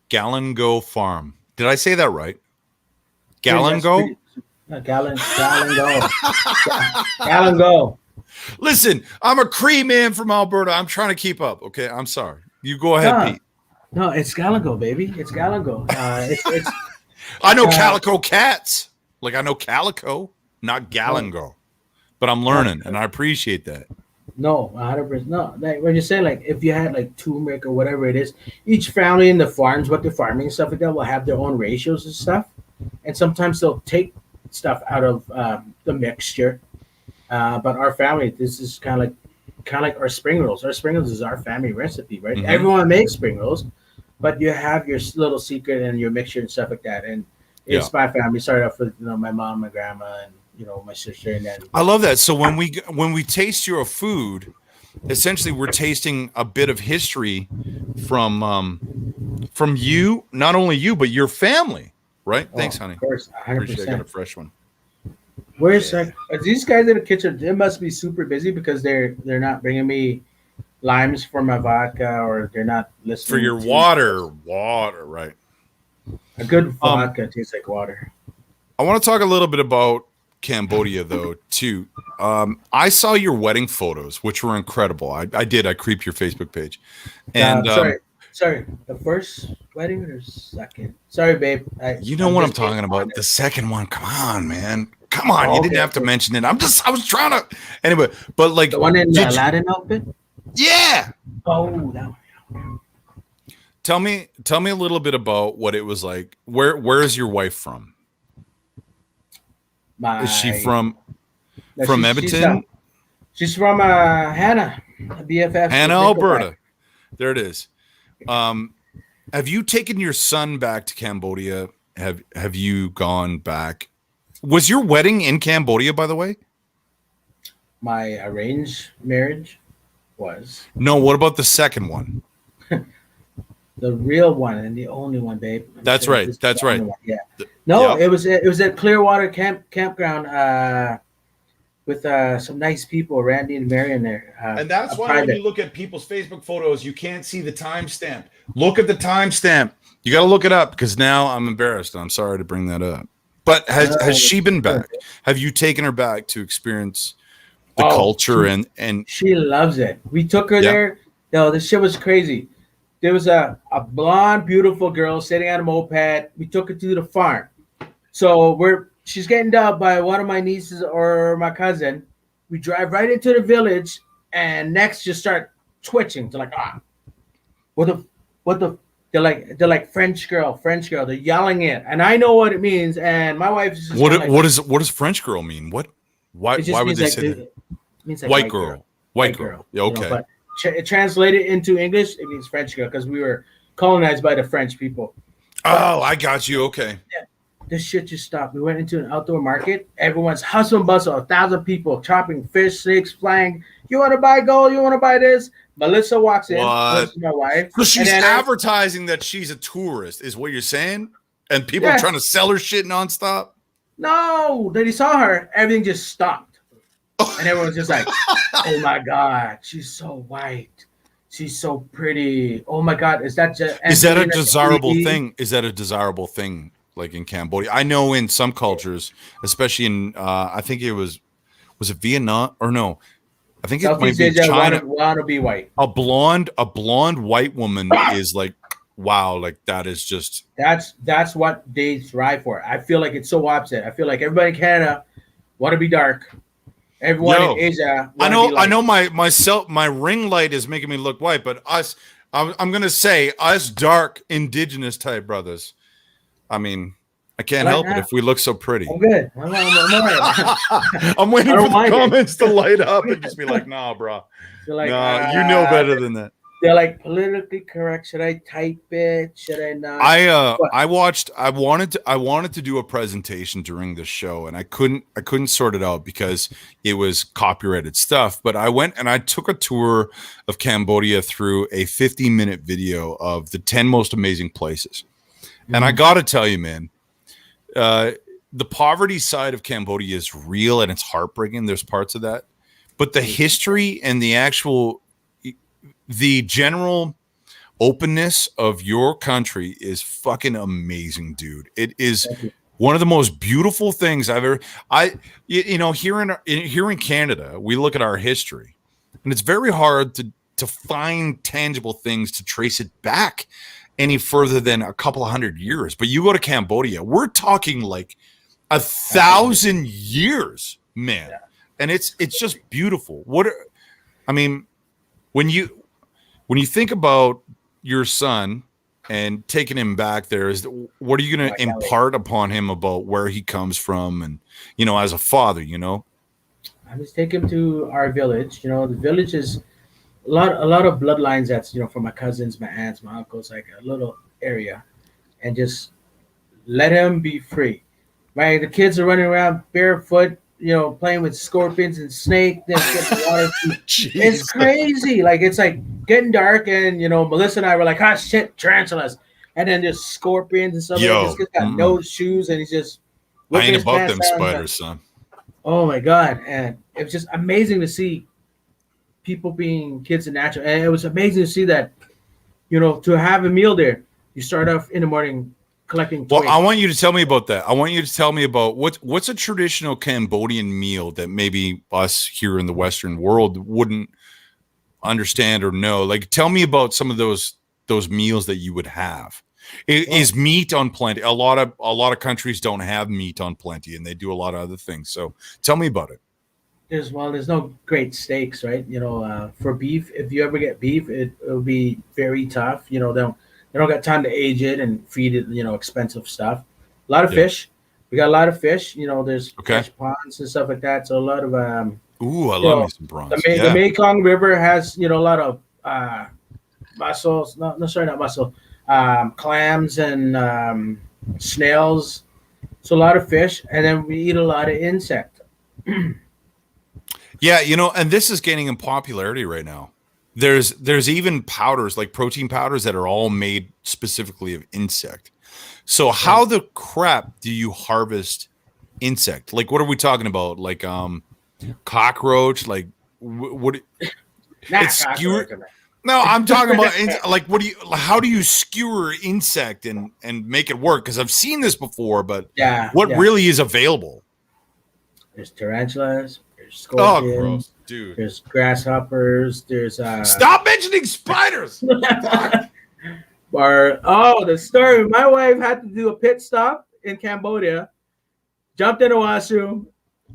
Galango farm. Did I say that right? Galango? Galango. Galango. Listen, I'm a Cree man from Alberta. I'm trying to keep up. Okay, I'm sorry. You go ahead, Pete. No, it's Galango, baby. It's Galango. It's I know calico cats. Like I know calico, not Galango. But I'm learning, and I appreciate that. No, 100%. No, like when you say like if you had like turmeric or whatever it is, each family in the farms, what they're farming and stuff like that, will have their own ratios and stuff, and sometimes they'll take stuff out of the mixture. But our family, this is kind of like our spring rolls. Our spring rolls is our family recipe, right? Mm-hmm. Everyone makes spring rolls, but you have your little secret and your mixture and stuff like that. And it's my family. Started off with my mom, my grandma, and my sister. And then I love that. So when we taste your food, essentially we're tasting a bit of history from you, not only you but your family, right? Thanks, honey. Of course, 100%. Appreciate I got a fresh one. Where's these guys in the kitchen? They must be super busy because they're not bringing me limes for my vodka, or they're not listening for your water, right? A good vodka tastes like water. I want to talk a little bit about Cambodia, though, too. I saw your wedding photos, which were incredible. I creeped your Facebook page. And sorry, the first wedding or second? Sorry, babe. You know what I'm talking about? The second one. Come on, man. Come on. You didn't have to mention it. I was trying to. Anyway, but like the one in the Aladdin outfit. Yeah. Oh, that one. Tell me a little bit about what it was like. Where is your wife from? Is she from Edmonton? She's from Hannah, BFF. Hannah, Alberta. There it is. Have you taken your son back to Cambodia? Have you gone back? Was your wedding in Cambodia, by the way? My arranged marriage was. No, what about the second one? The real one and the only one, babe. That's right. Yeah. No, it was at Clearwater campground with some nice people, Randy and Marion there. And that's why when you look at people's Facebook photos, you can't see the timestamp. Look at the timestamp. You got to look it up because now I'm embarrassed. I'm sorry to bring that up. But has she been back? Have you taken her back to experience the culture and she loves it. We took her there. No, this shit was crazy. There was a blonde, beautiful girl sitting on a moped. We took her to the farm. So she's getting dubbed by one of my nieces or my cousin. We drive right into the village, and necks just start twitching. They're like, what the? They're like French girl. They're yelling it, and I know what it means. And my wife is just what does French girl mean? What? Why would they say that? It means like white girl. White girl. Yeah, okay. But translated into English, it means French girl because we were colonized by the French people. I got you. Okay. Yeah, this shit just stopped. We went into an outdoor market. Everyone's hustle and bustle. 1,000 people chopping fish, snakes, flying. You want to buy gold? You want to buy this? Melissa walks in. What? My wife. So she's advertising that she's a tourist, is what you're saying? And people are trying to sell her shit nonstop? No. Then he saw her. Everything just stopped. And everyone's just like, oh my God, she's so white. She's so pretty. Oh my God, is that a desirable thing? Is that a desirable thing like in Cambodia? I know in some cultures, especially in I think it was it Vietnam or no? I think it might be China. Want to be white. A blonde white woman is like, wow, like that is just that's what they thrive for. I feel like it's so opposite. I feel like everybody in Canada want to be dark. Everyone in Asia. I know my ring light is making me look white, but I'm gonna say us dark indigenous type brothers. I mean, I can't help it if we look so pretty. I'm good. I'm all right. I'm waiting for the comments to light up and just be like, nah, bro. Like, nah, you know better than that. They're like politically correct. Should I type it? Should I not? I wanted to do a presentation during this show and I couldn't sort it out because it was copyrighted stuff. But I went and I took a tour of Cambodia through a 50-minute video of the 10 most amazing places. And I got to tell you, man, The poverty side of Cambodia is real and it's heartbreaking. There's parts of that, but the history and the general openness of your country is fucking amazing, dude. It is one of the most beautiful things I've ever. Here in Canada, we look at our history, and it's very hard to find tangible things to trace it back any further than a couple of 100 years. But you go to Cambodia, we're talking like 1,000 years, man, and it's just beautiful. When you think about your son and taking him back there, what are you going to impart upon him about where he comes from, and as a father, I just take him to our village. The village is a lot of bloodlines. That's from my cousins, my aunts, my uncles, like a little area, and just let him be free. Right, the kids are running around barefoot, playing with scorpions and snakes. It's crazy. Like it's like getting dark, and Melissa and I were like, "Ah, shit, tarantulas!" And then there's scorpions and stuff. This kid's got no shoes, and he's just. I ain't about them spiders, son. Oh my god! And it was just amazing to see people being kids in natural, and it was amazing to see that, to have a meal there. You start off in the morning collecting. Well, I want you to tell me about that. I want you to tell me about what's a traditional Cambodian meal that maybe us here in the Western world wouldn't understand or know. Like, tell me about some of those meals that you would have. Is meat on plenty? A lot of countries don't have meat on plenty, and they do a lot of other things. So, tell me about it. There's no great steaks, right? For beef, if you ever get beef, it'll be very tough. They don't got time to age it and feed it, expensive stuff. A lot of fish. We got a lot of fish. There's fish ponds and stuff like that. So a lot of I love me some prawns. The Mekong River has a lot of mussels. Not mussel. Clams and snails. So a lot of fish, and then we eat a lot of insect. Yeah, and this is gaining in popularity right now. There's even powders, like protein powders, that are all made specifically of insect. So how the crap do you harvest insect? Like, what are we talking about? Like cockroach? Like what? It's skewer. No, I'm talking about like how do you skewer insect and make it work? Because I've seen this before, but what really is available? There's tarantulas. There's scorpions. Oh, gross, dude. There's grasshoppers. There's Stop mentioning spiders. The story. My wife had to do a pit stop in Cambodia, jumped in a washroom,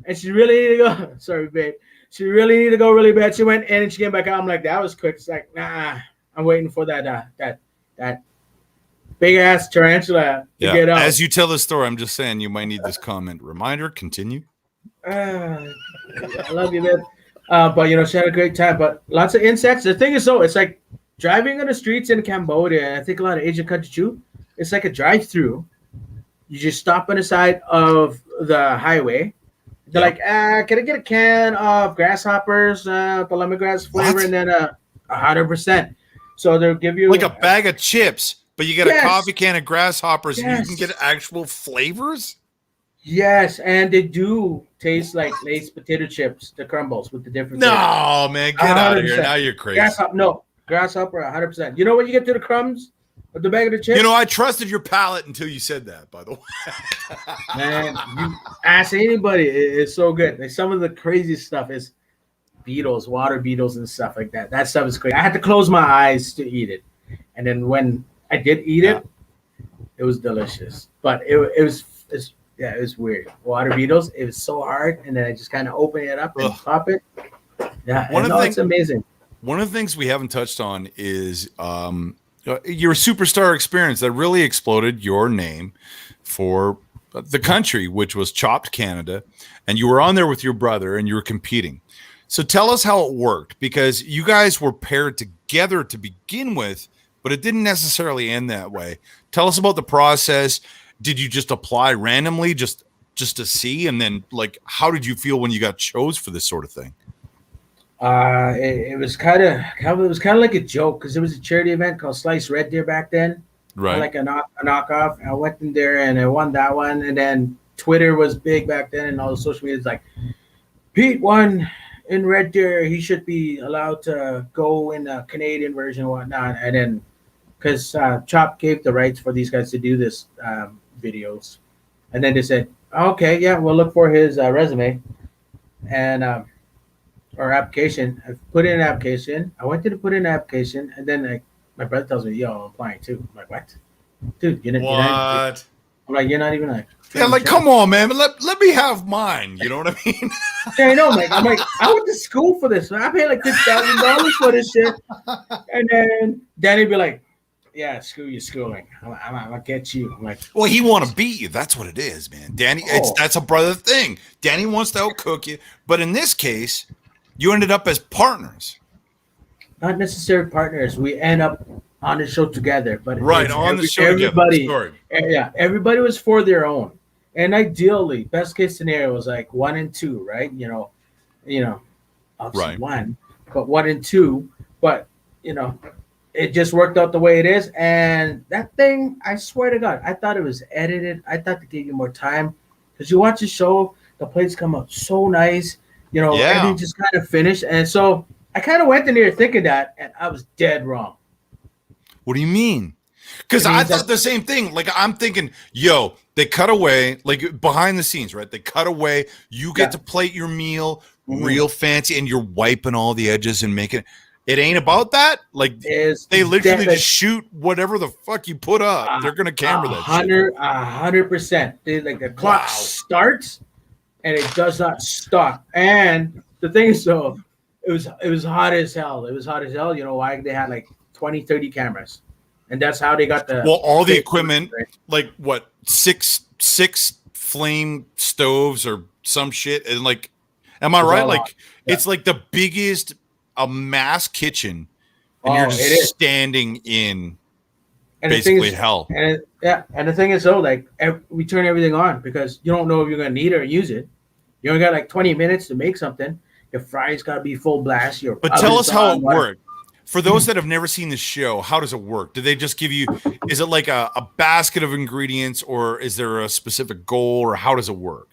and she really needed to go. Sorry, babe. She really needed to go really bad. She went in and she came back out. I'm like, that was quick. It's like, nah, I'm waiting for that big ass tarantula to get out. As you tell the story, I'm just saying you might need this comment. Reminder, continue. I love you, man. But she had a great time. But lots of insects. The thing is, it's like driving on the streets in Cambodia. I think a lot of Asian countries too. It's like a drive-through. You just stop on the side of the highway. They're like, can I get a can of grasshoppers, the lemongrass flavor, and then 100%. So they'll give you like a bag of chips, but you get a coffee can of grasshoppers, and you can get actual flavors. Yes, and they do taste like Lay's potato chips, the crumbles with the different. No, man, get out of here! Now you're crazy. Grasshopper, 100%. You know when you get to the crumbs of the bag of the chips? I trusted your palate until you said that. By the way, man, you ask anybody, it's so good. Like, some of the craziest stuff is beetles, water beetles, and stuff like that. That stuff is crazy. I had to close my eyes to eat it, and then when I did eat it, it was delicious. But it was weird. Water beetles. It was so hard, and then I just kind of open it up and pop it. Yeah, it's amazing. One of the things we haven't touched on is your superstar experience that really exploded your name for the country, which was Chopped Canada, and you were on there with your brother and you were competing. So tell us how it worked, because you guys were paired together to begin with, but it didn't necessarily end that way. Tell us about the process. Did you just apply randomly just to see? And then, like, how did you feel when you got chose for this sort of thing? It was kind of like a joke, because it was a charity event called Slice Red Deer back then. Right. like a knockoff. I went in there and I won that one. And then Twitter was big back then, and all the social media is like, Pete won in Red Deer. He should be allowed to go in the Canadian version and whatnot. And then because Chop gave the rights for these guys to do this videos, and then they said, okay, yeah, we'll look for his resume and or application. I put in an application. I went to put in an application, and then my brother tells me, "Yo, I'm applying too." I'm like, "What, dude? You're not." I'm like, "You're not even like." Yeah, like, come on, man. Let me have mine. You know what I mean? Yeah, I know. I'm like, I went to school for this. Man. I paid like $6,000 for this shit, and then Danny be like, "Yeah, screw your schooling. I'm gonna get you." I'm like, well, he want to beat you. That's what it is, man. Danny, that's a brother thing. Danny wants to outcook you, but in this case, you ended up as partners. Not necessarily partners. We end up on the show together, but the show everybody, together. yeah, everybody was for their own. And ideally, best case scenario was like 1 and 2, right? You know, obviously Right. 1, but 1 and 2. But it just worked out the way it is. And that thing, I swear to God, I thought it was edited. I thought to give you more time because you watch the show, the plates come out so nice. Everything just kind of finished. And so I kind of went in there thinking that, and I was dead wrong. What do you mean? Because I thought the same thing. Like, I'm thinking, yo, they cut away, like behind the scenes, right? They cut away. You get to plate your meal real fancy, and you're wiping all the edges and making it. It ain't about that. Like, they literally just shoot whatever the fuck you put up. They're gonna camera that shit. 100%. The clock starts, and it does not stop. And the thing is, though, it was hot as hell. It was hot as hell. You know why? They had like 20, 30 cameras. And that's how they got all the equipment, right? Like what, six flame stoves or some shit. And like, am I right? Like, it's like the biggest mass kitchen, and you're just standing in basically hell. And the thing is, though, like, we turn everything on because you don't know if you're going to need it or use it. You only got like 20 minutes to make something. Your fries got to be full blast. But tell us how it worked. For those that have never seen the show, how does it work? Do they just give you, is it like a basket of ingredients, or is there a specific goal, or how does it work?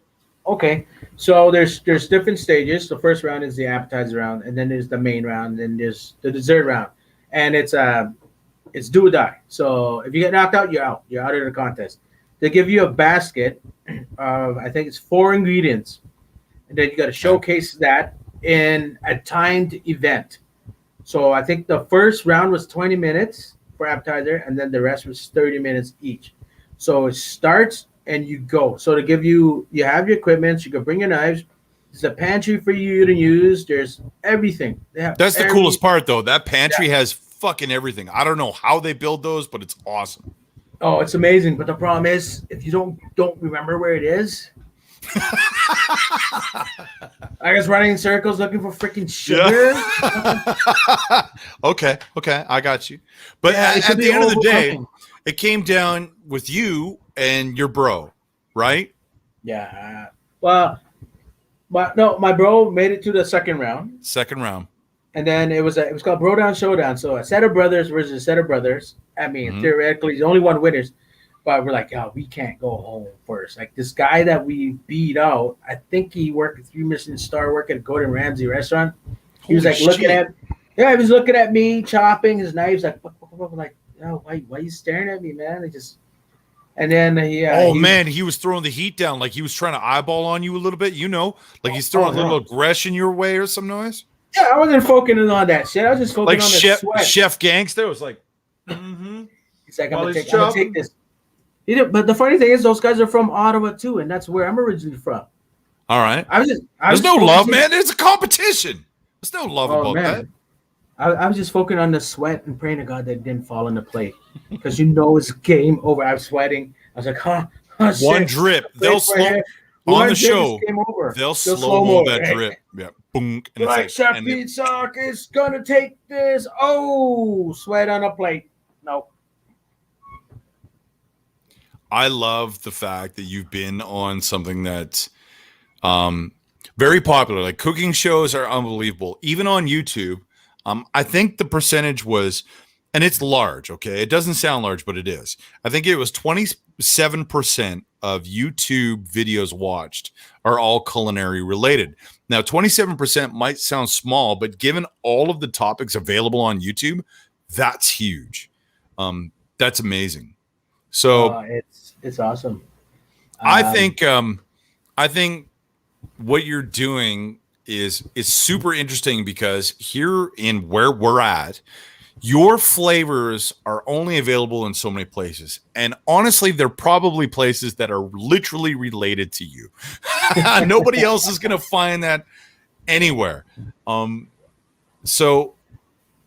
Okay, so there's different stages. The first round is the appetizer round, and then there's the main round, and then there's the dessert round. And it's do or die. So if you get knocked out, you're out. You're out of the contest. They give you a basket of, I think it's 4 ingredients. And then you got to showcase that in a timed event. So I think the first round was 20 minutes for appetizer, and then the rest was 30 minutes each. So it starts and you go. So to give you have your equipment, you can bring your knives. There's a pantry for you to use. There's everything. That's the coolest part, though. That pantry has fucking everything. I don't know how they build those, but it's awesome. Oh, it's amazing. But the problem is, if you don't remember where it is, I was running in circles looking for freaking sugar. Yeah. Okay, I got you. But at the end of the day, it came down with you and your bro, right? Yeah. Well, my bro made it to the second round. And then it was called Bro Down Showdown. So a set of brothers versus a set of brothers. I mean, theoretically, there's only one winners. But we're like, we can't go home first. Like, this guy that we beat out, I think he worked a 3-Michelin star work at a Gordon Ramsay restaurant. He was like looking at me chopping his knives. Like, why are you staring at me, man? And then he was throwing the heat down, like he was trying to eyeball on you a little bit. Like he's throwing a little aggression your way or some noise. Yeah, I wasn't focusing on that shit. I was just focusing on the sweat. Chef Gangster was like, He's like, I'm gonna take this. But the funny thing is, those guys are from Ottawa too, and that's where I'm originally from. All right. There's no love, man. There's a competition. There's no love about that. I was just focusing on the sweat and praying to God that it didn't fall on the plate, because it's game over. I was sweating. I was like, one drip. They'll slow on the show. They'll slow-mo that drip. Yeah. Boom. And like, Chef Pete Sock is gonna take this. Oh, sweat on a plate. Nope. I love the fact that you've been on something that's very popular. Like, cooking shows are unbelievable. Even on YouTube, I think the percentage was, and it's large. Okay, it doesn't sound large, but it is. I think it was 27% of YouTube videos watched are all culinary related. Now, 27% might sound small, but given all of the topics available on YouTube, that's huge. That's amazing. So it's awesome. I think what you're doing is super interesting, because here in where we're at, your flavors are only available in so many places. And honestly, they're probably places that are literally related to you. Nobody else is going to find that anywhere. So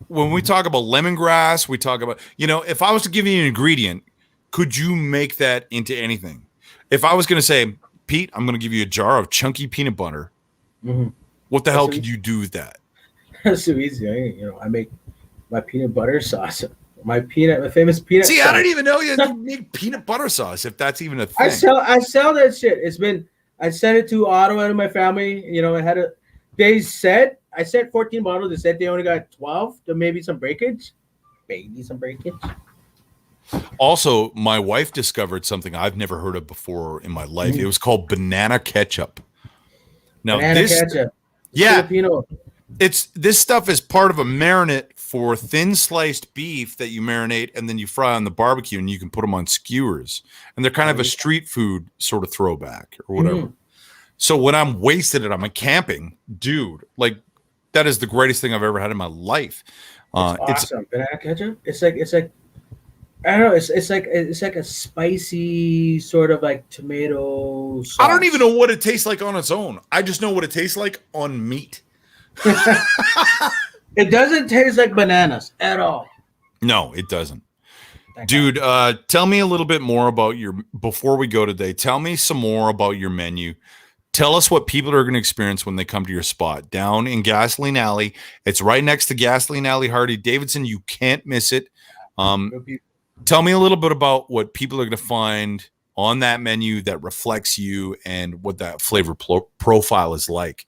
when we talk about lemongrass, we talk about, if I was to give you an ingredient, could you make that into anything? If I was going to say, Pete, I'm going to give you a jar of chunky peanut butter, what the hell could you do with that? That's so easy. I make my peanut butter sauce, my famous peanut. See, sauce. I didn't even know you make peanut butter sauce, if that's even a thing. I sell that shit. I sent it to Ottawa to my family. I sent 14 bottles. They said they only got 12. There may be some breakage. Also, my wife discovered something I've never heard of before in my life. It was called banana ketchup. Now, ketchup. Yeah, Filipino. This stuff is part of a marinade for thin sliced beef that you marinate and then you fry on the barbecue, and you can put them on skewers. And they're kind of a street food sort of throwback or whatever. So when I'm wasted and I'm camping, dude, like that is the greatest thing I've ever had in my life. It's awesome. Banana ketchup. It's like I don't know. It's like a spicy sort of like tomato sauce. I don't even know what it tastes like on its own. I just know what it tastes like on meat. It doesn't taste like bananas at all. No, it doesn't. Dude, tell me a little bit more about before we go today, tell me some more about your menu. Tell us what people are going to experience when they come to your spot down in Gasoline Alley. It's right next to Gasoline Alley, Harley Davidson. You can't miss it. Tell me a little bit about what people are going to find on that menu that reflects you and what that flavor profile is like.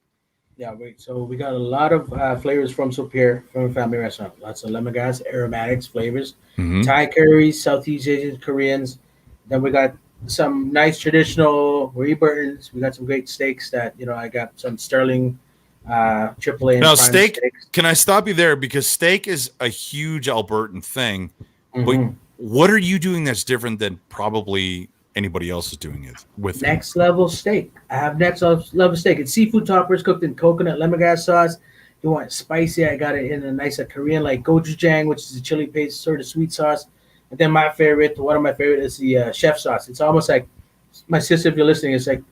Yeah, so we got a lot of flavors from Superior, from a family restaurant. Lots of lemongrass, aromatics, flavors, Thai curries, Southeast Asian, Koreans. Then we got some nice traditional Burtons. We got some great steaks that, I got some Sterling AAA. Now, steak, steaks. Can I stop you there? Because steak is a huge Albertan thing. But what are you doing that's different than probably anybody else is doing it with? Next level steak. I have next level steak. It's seafood toppers cooked in coconut lemongrass sauce. You want it spicy? I got it in a nice Korean like gochujang, which is a chili paste sort of sweet sauce. And then one of my favorite is the chef sauce. It's almost like, my sister, if you're listening, it's like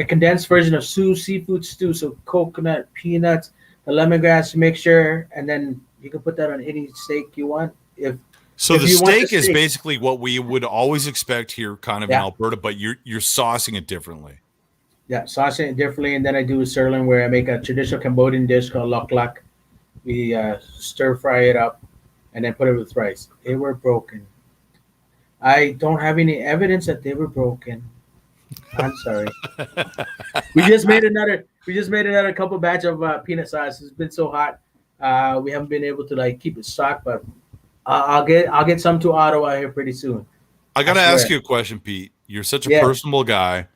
a condensed version of seafood stew. So coconut, peanuts, the lemongrass mixture, and then you can put that on any steak you want. So the steak is basically what we would always expect here kind of in Alberta, but you're saucing it differently. Yeah, saucing it differently. And then I do a sirloin where I make a traditional Cambodian dish called lok lak. We stir fry it up and then put it with rice. They were broken. I don't have any evidence that they were broken. I'm sorry. We just made another couple batch of peanut sauce. It's been so hot. We haven't been able to keep it stocked, but I'll get some to Ottawa here pretty soon. I got to ask you a question, Pete. You're such a personable guy.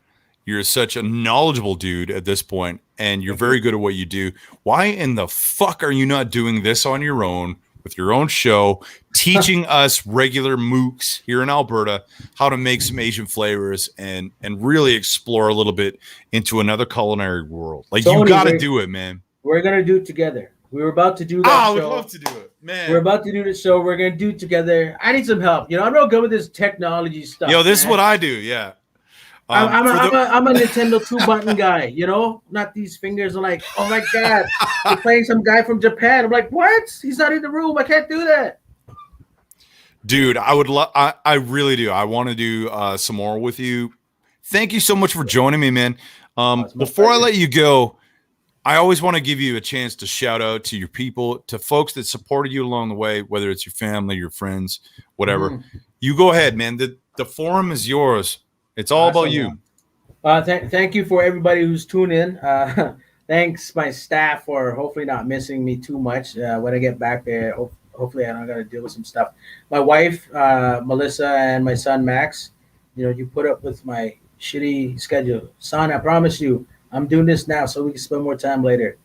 You're such a knowledgeable dude at this point, and you're very good at what you do. Why in the fuck are you not doing this on your own with your own show, teaching us regular mooks here in Alberta how to make some Asian flavors and really explore a little bit into another culinary world? Like, you got to do it, man. We're going to do it together. We were about to do that show. I would love to do it, man. We're about to do the show. We're going to do it together. I need some help. I'm real good with this technology stuff. This is what I do, yeah. I'm a Nintendo 2-button guy, not these fingers. I'm like, oh my God, you're playing some guy from Japan. I'm like, what? He's not in the room. I can't do that. Dude, I really do. I want to do some more with you. Thank you so much for joining me, man. Before I let you go, I always want to give you a chance to shout out to your people, to folks that supported you along the way, whether it's your family, your friends, whatever. You go ahead, man. The forum is yours. It's all about you. Thank you for everybody who's tuned in. Thanks my staff for hopefully not missing me too much when I get back there. hopefully I don't got to deal with some stuff. My wife, Melissa, and my son, Max, you put up with my shitty schedule. Son, I promise you, I'm doing this now so we can spend more time later.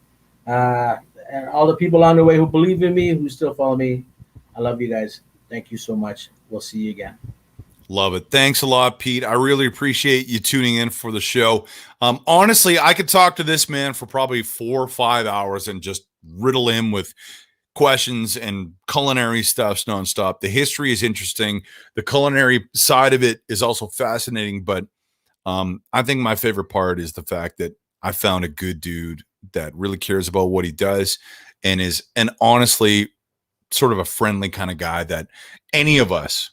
And all the people along the way who believe in me, who still follow me, I love you guys. Thank you so much. We'll see you again. Love it. Thanks a lot, Pete. I really appreciate you tuning in for the show. Honestly, I could talk to this man for probably 4 or 5 hours and just riddle him with questions and culinary stuff nonstop. The history is interesting. The culinary side of it is also fascinating. But I think my favorite part is the fact that I found a good dude that really cares about what he does and is, and honestly, sort of a friendly kind of guy that any of us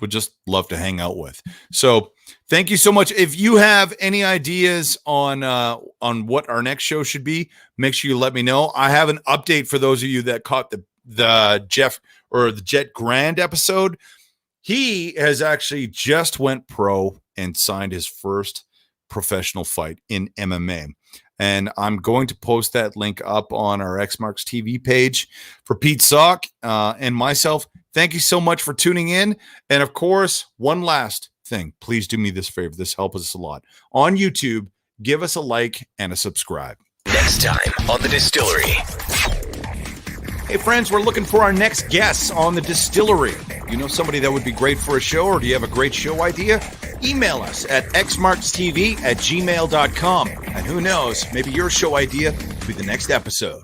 would just love to hang out with. So thank you so much. If you have any ideas on what our next show should be, make sure you let me know. I have an update for those of you that caught the Jet Grand episode. He has actually just went pro and signed his first professional fight in MMA. And I'm going to post that link up on our X Marks TV page. For Pete Sock and myself, thank you so much for tuning in. And of course, one last thing, please do me this favor. This helps us a lot. On YouTube, give us a like and a subscribe. Next time on The Distillery. Hey friends, we're looking for our next guests on The Distillery. You know somebody that would be great for a show, or do you have a great show idea? Email us at xmarkstv@gmail.com. And who knows, maybe your show idea will be the next episode.